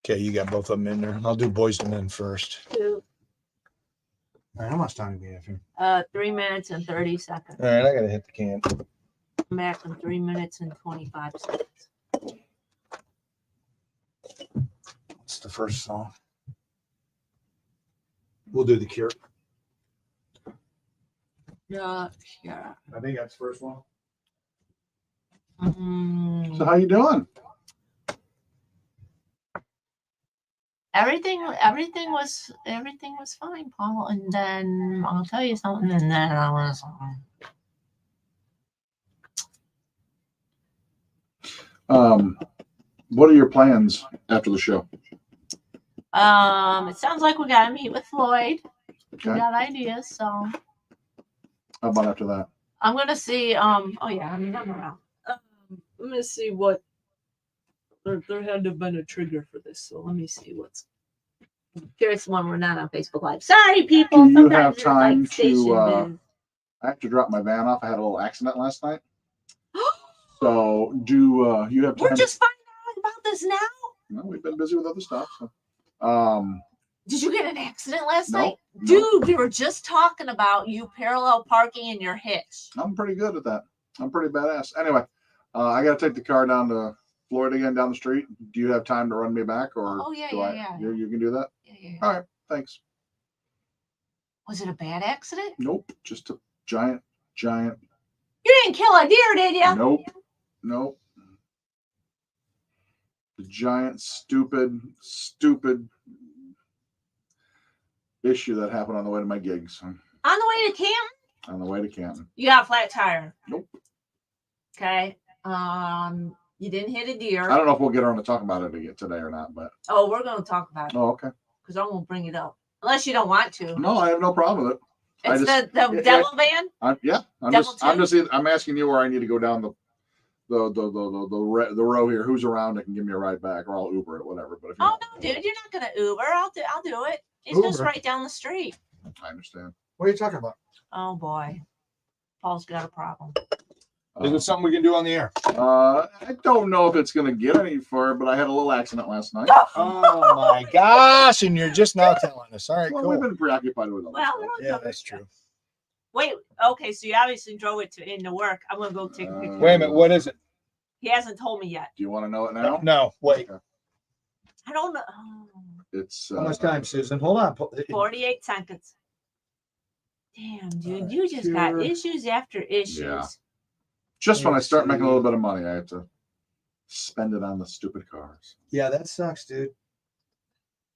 Okay, you got both of them in there. I'll do boys and men first. 2. All right, how much time do we have here? 3 minutes and 30 seconds. All right, I gotta hit the can. I'm back in 3 minutes and 25 seconds. What's the first song? We'll do The Cure. Yeah. I think that's the first one. So how you doing? Everything was fine, Paul. And then I'll tell you something. And then I was. What are your plans after the show? It sounds like we gotta meet with Floyd. Okay. We got ideas, so How about after that? I'm gonna see. Oh yeah, I mean I'm around. I'm gonna see what. There had to have been a trigger for this, so let me see what's. Here's one we're not on Facebook Live. Sorry, people. Do you Sometimes have it's time like station to? I have to drop my van off. I had a little accident last night. So do you have time? We're just finding out about this now. No, we've been busy with other stuff. So. Did you get an accident last night? No. Dude, we were just talking about you parallel parking in your hitch. I'm pretty good at that. I'm pretty badass. Anyway, I got to take the car down to Florida again down the street. Do you have time to run me back, or yeah. You can do that? Yeah. All right, thanks. Was it a bad accident? Nope, just a giant. You didn't kill a deer, did you? Nope. The giant, stupid issue that happened on the way to my gigs. On the way to Canton? On the way to Canton. You got a flat tire? Nope. Okay. You didn't hit a deer. I don't know if we'll get around to talking about it today or not, but. Oh, we're going to talk about it. Oh, okay. Because I won't bring it up. Unless you don't want to. No, I have no problem with it. It's the devil van? I'm asking you where I need to go down the row here. Who's around that can give me a ride back, or I'll Uber it, whatever. But if no, dude, you're not gonna Uber. I'll do it. It's just right down the street. I understand. What are you talking about? Oh boy, Paul's got a problem. Is it something we can do on the air? I don't know if it's gonna get any further, but I had a little accident last night. Oh my gosh! And you're just now telling us. All right, well, cool. we've been preoccupied with it. Yeah, that's true. Wait, okay, so you obviously drove it into work. I'm gonna go take a picture. Wait a minute, what is it? He hasn't told me yet. Do you want to know it now? No, wait. Okay. I don't know. Oh. It's how much time, Susan? Hold on. 48 seconds. Damn, dude, you just got issues after issues. Yeah. Just when I start making a little bit of money, I have to spend it on the stupid cars. Yeah, that sucks, dude.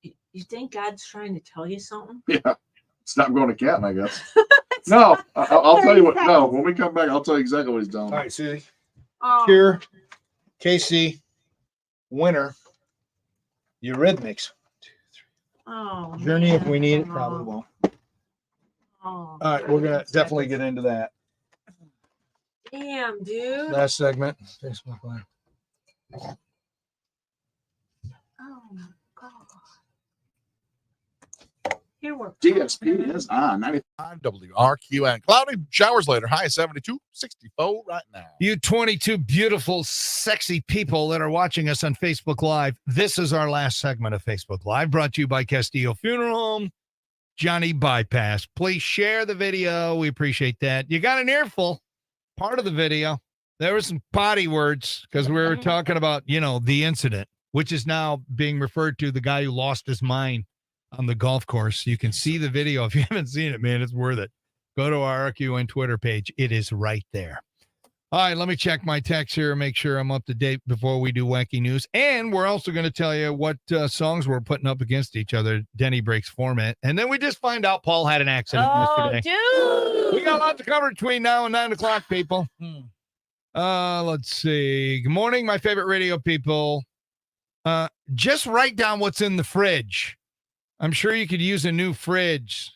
You think God's trying to tell you something? Yeah, it's not going to Canton, I guess. No, I'll tell you what. No, when we come back, I'll tell you exactly what he's done. All right, Susie. Oh. Cure, KC, Winter, Eurythmics. Oh. Journey, man. if we need it, probably won't. Oh. All right, we're gonna definitely get into that. Damn, dude. Last segment. Facebook Live. Oh my God. Here we're DSP is on 95 WRQN. Cloudy showers later. High 72, 64 right now. You 22 beautiful, sexy people that are watching us on Facebook Live. This is our last segment of Facebook Live, brought to you by Castillo Funeral Home, Johnny Bypass. Please share the video. We appreciate that. You got an earful. Part of the video, there were some potty words because we were talking about, the incident, which is now being referred to the guy who lost his mind on the golf course. You can see the video. If you haven't seen it, man, it's worth it. Go to our RQN Twitter page. It is right there. All right, let me check my text here and make sure I'm up to date before we do wacky news. And we're also going to tell you what songs we're putting up against each other. Denny breaks format. And then we just find out Paul had an accident yesterday. Dude. We got a lot to cover between now and 9 o'clock, people. Let's see. Good morning, my favorite radio people. Just write down what's in the fridge. I'm sure you could use a new fridge.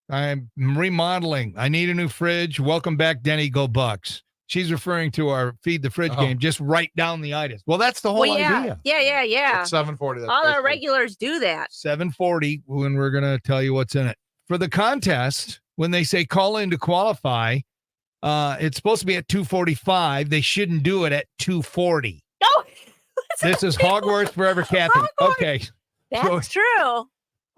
I'm remodeling. I need a new fridge. Welcome back, Denny. Go Bucks. She's referring to our Feed the Fridge game. Just write down the items. Well, that's the whole idea. Yeah. It's 7:40. All our regulars do that. 7:40 when we're going to tell you what's in it. For the contest, when they say call in to qualify, it's supposed to be at 2:45. They shouldn't do it at 2:40. No. This is Hogwarts Forever Kathy. Okay. That's true.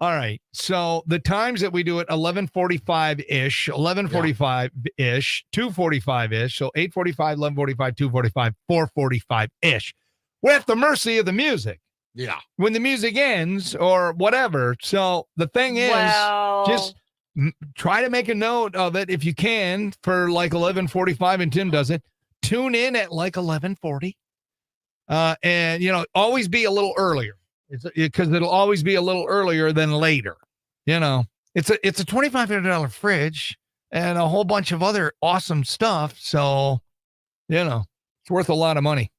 All right. So the times that we do it, 11:45-ish, 11:45-ish, 2:45-ish. So 8:45, 11:45, 2:45, 4:45-ish. We're at the mercy of the music. Yeah. When the music ends or whatever. So the thing is, just try to make a note of it if you can for like 11:45, and Tim does it. Tune in at like 11:40. And, always be a little earlier. Because it'll always be a little earlier than later. It's a $2,500 fridge and a whole bunch of other awesome stuff. So, it's worth a lot of money.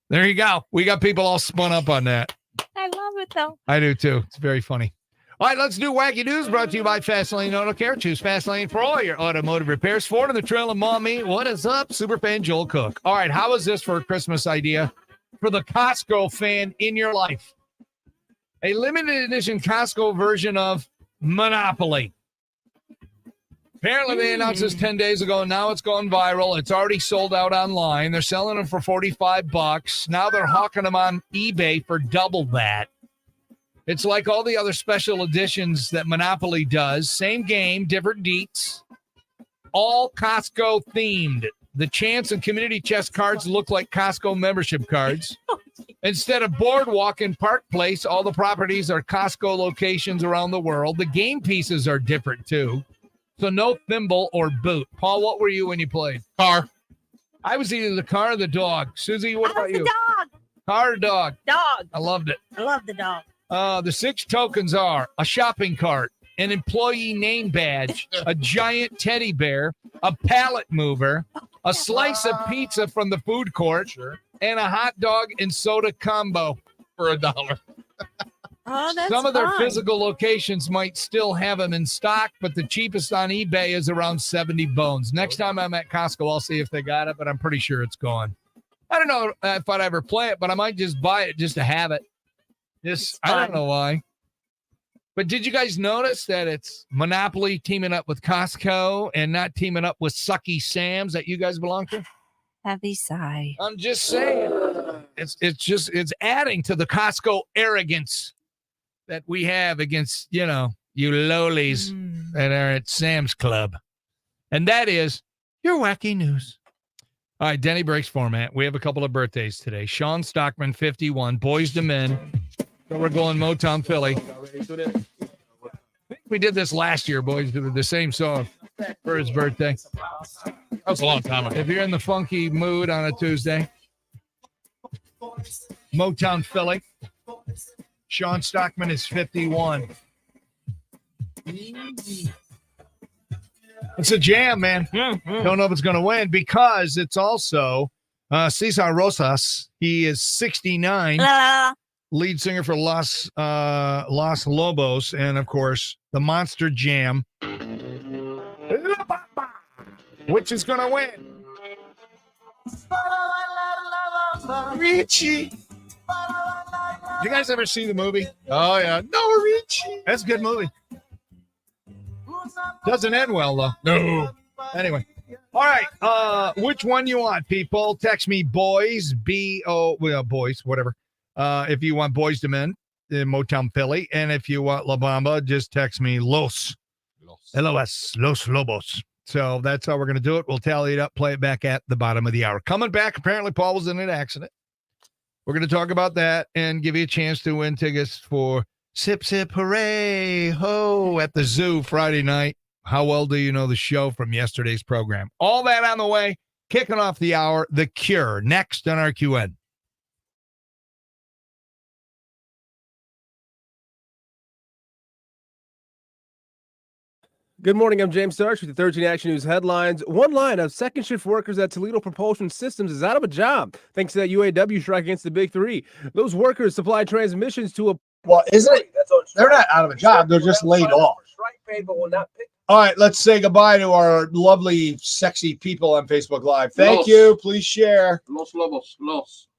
There you go. We got people all spun up on that. I love it, though. I do, too. It's very funny. All right, let's do Wacky News, brought to you by Fastlane Auto Care. Choose Fastlane for all your automotive repairs. Ford on the Trail and Mommy. What is up? Superfan Joel Cook. All right, how is this for a Christmas idea for the Costco fan in your life? A limited edition Costco version of Monopoly. Apparently, they announced this 10 days ago. Now it's gone viral. It's already sold out online. They're selling them for $45. Now they're hawking them on eBay for double that. It's like all the other special editions that Monopoly does. Same game, different deets. All Costco themed. The Chance and Community Chest cards look like Costco membership cards. Instead of Boardwalk and Park Place, all the properties are Costco locations around the world. The game pieces are different, too. So no thimble or boot. Paul, what were you when you played? Car. I was either the car or the dog. Susie, what about you? Dog. Car or dog? Dog. I loved it. I love the dog. The 6 tokens are a shopping cart, an employee name badge, a giant teddy bear, a pallet mover, a slice of pizza from the food court, and a hot dog and soda combo for $1. Oh, that's Some of their fun. physical locations might still have them in stock, but the cheapest on eBay is around 70 bones. Next time I'm at Costco, I'll see if they got it, but I'm pretty sure it's gone. I don't know if I'd ever play it, but I might just buy it just to have it. I don't know why. But did you guys notice that it's Monopoly teaming up with Costco and not teaming up with Sucky Sam's that you guys belong to? Heavy sigh. I'm just saying. It's adding to the Costco arrogance that we have against, you lowlies that are at Sam's Club. And that is your wacky news. All right, Denny breaks format. We have a couple of birthdays today. Sean Stockman, 51, Boys to Men. So we're going Motown Philly. I think we did this last year, boys. We did the same song for his birthday. That was a long time ago. If you're in the funky mood on a Tuesday, Motown Philly. Sean Stockman is 51. It's a jam, man. Don't know if it's going to win because it's also Cesar Rosas. He is 69. Lead singer for Los Lobos. And, of course, the Monster Jam. Which is going to win? Richie. Did you guys ever see the movie? Oh, yeah. No, Richie. That's a good movie. Doesn't end well, though. No. Anyway. All right. Which one you want, people? Text me boys, boys, whatever. If you want Boys to Men in Motown Philly. And if you want La Bamba, just text me Los. Los Lobos. So that's how we're going to do it. We'll tally it up, play it back at the bottom of the hour. Coming back, apparently Paul was in an accident. We're going to talk about that and give you a chance to win tickets for Sip Sip Hooray Ho at the Zoo Friday night. How well do you know the show from yesterday's program? All that on the way. Kicking off the hour, The Cure, next on WRQN. Good morning. I'm James Starch with the 13 Action News headlines. One line of second shift workers at Toledo Propulsion Systems is out of a job thanks to that UAW strike against the Big Three. Those workers supply transmissions to a. Well, isn't it? They're not out of a job. They're just laid off. All right, let's say goodbye to our lovely, sexy people on Facebook Live. Thank you. Please share. Los Lobos. Los.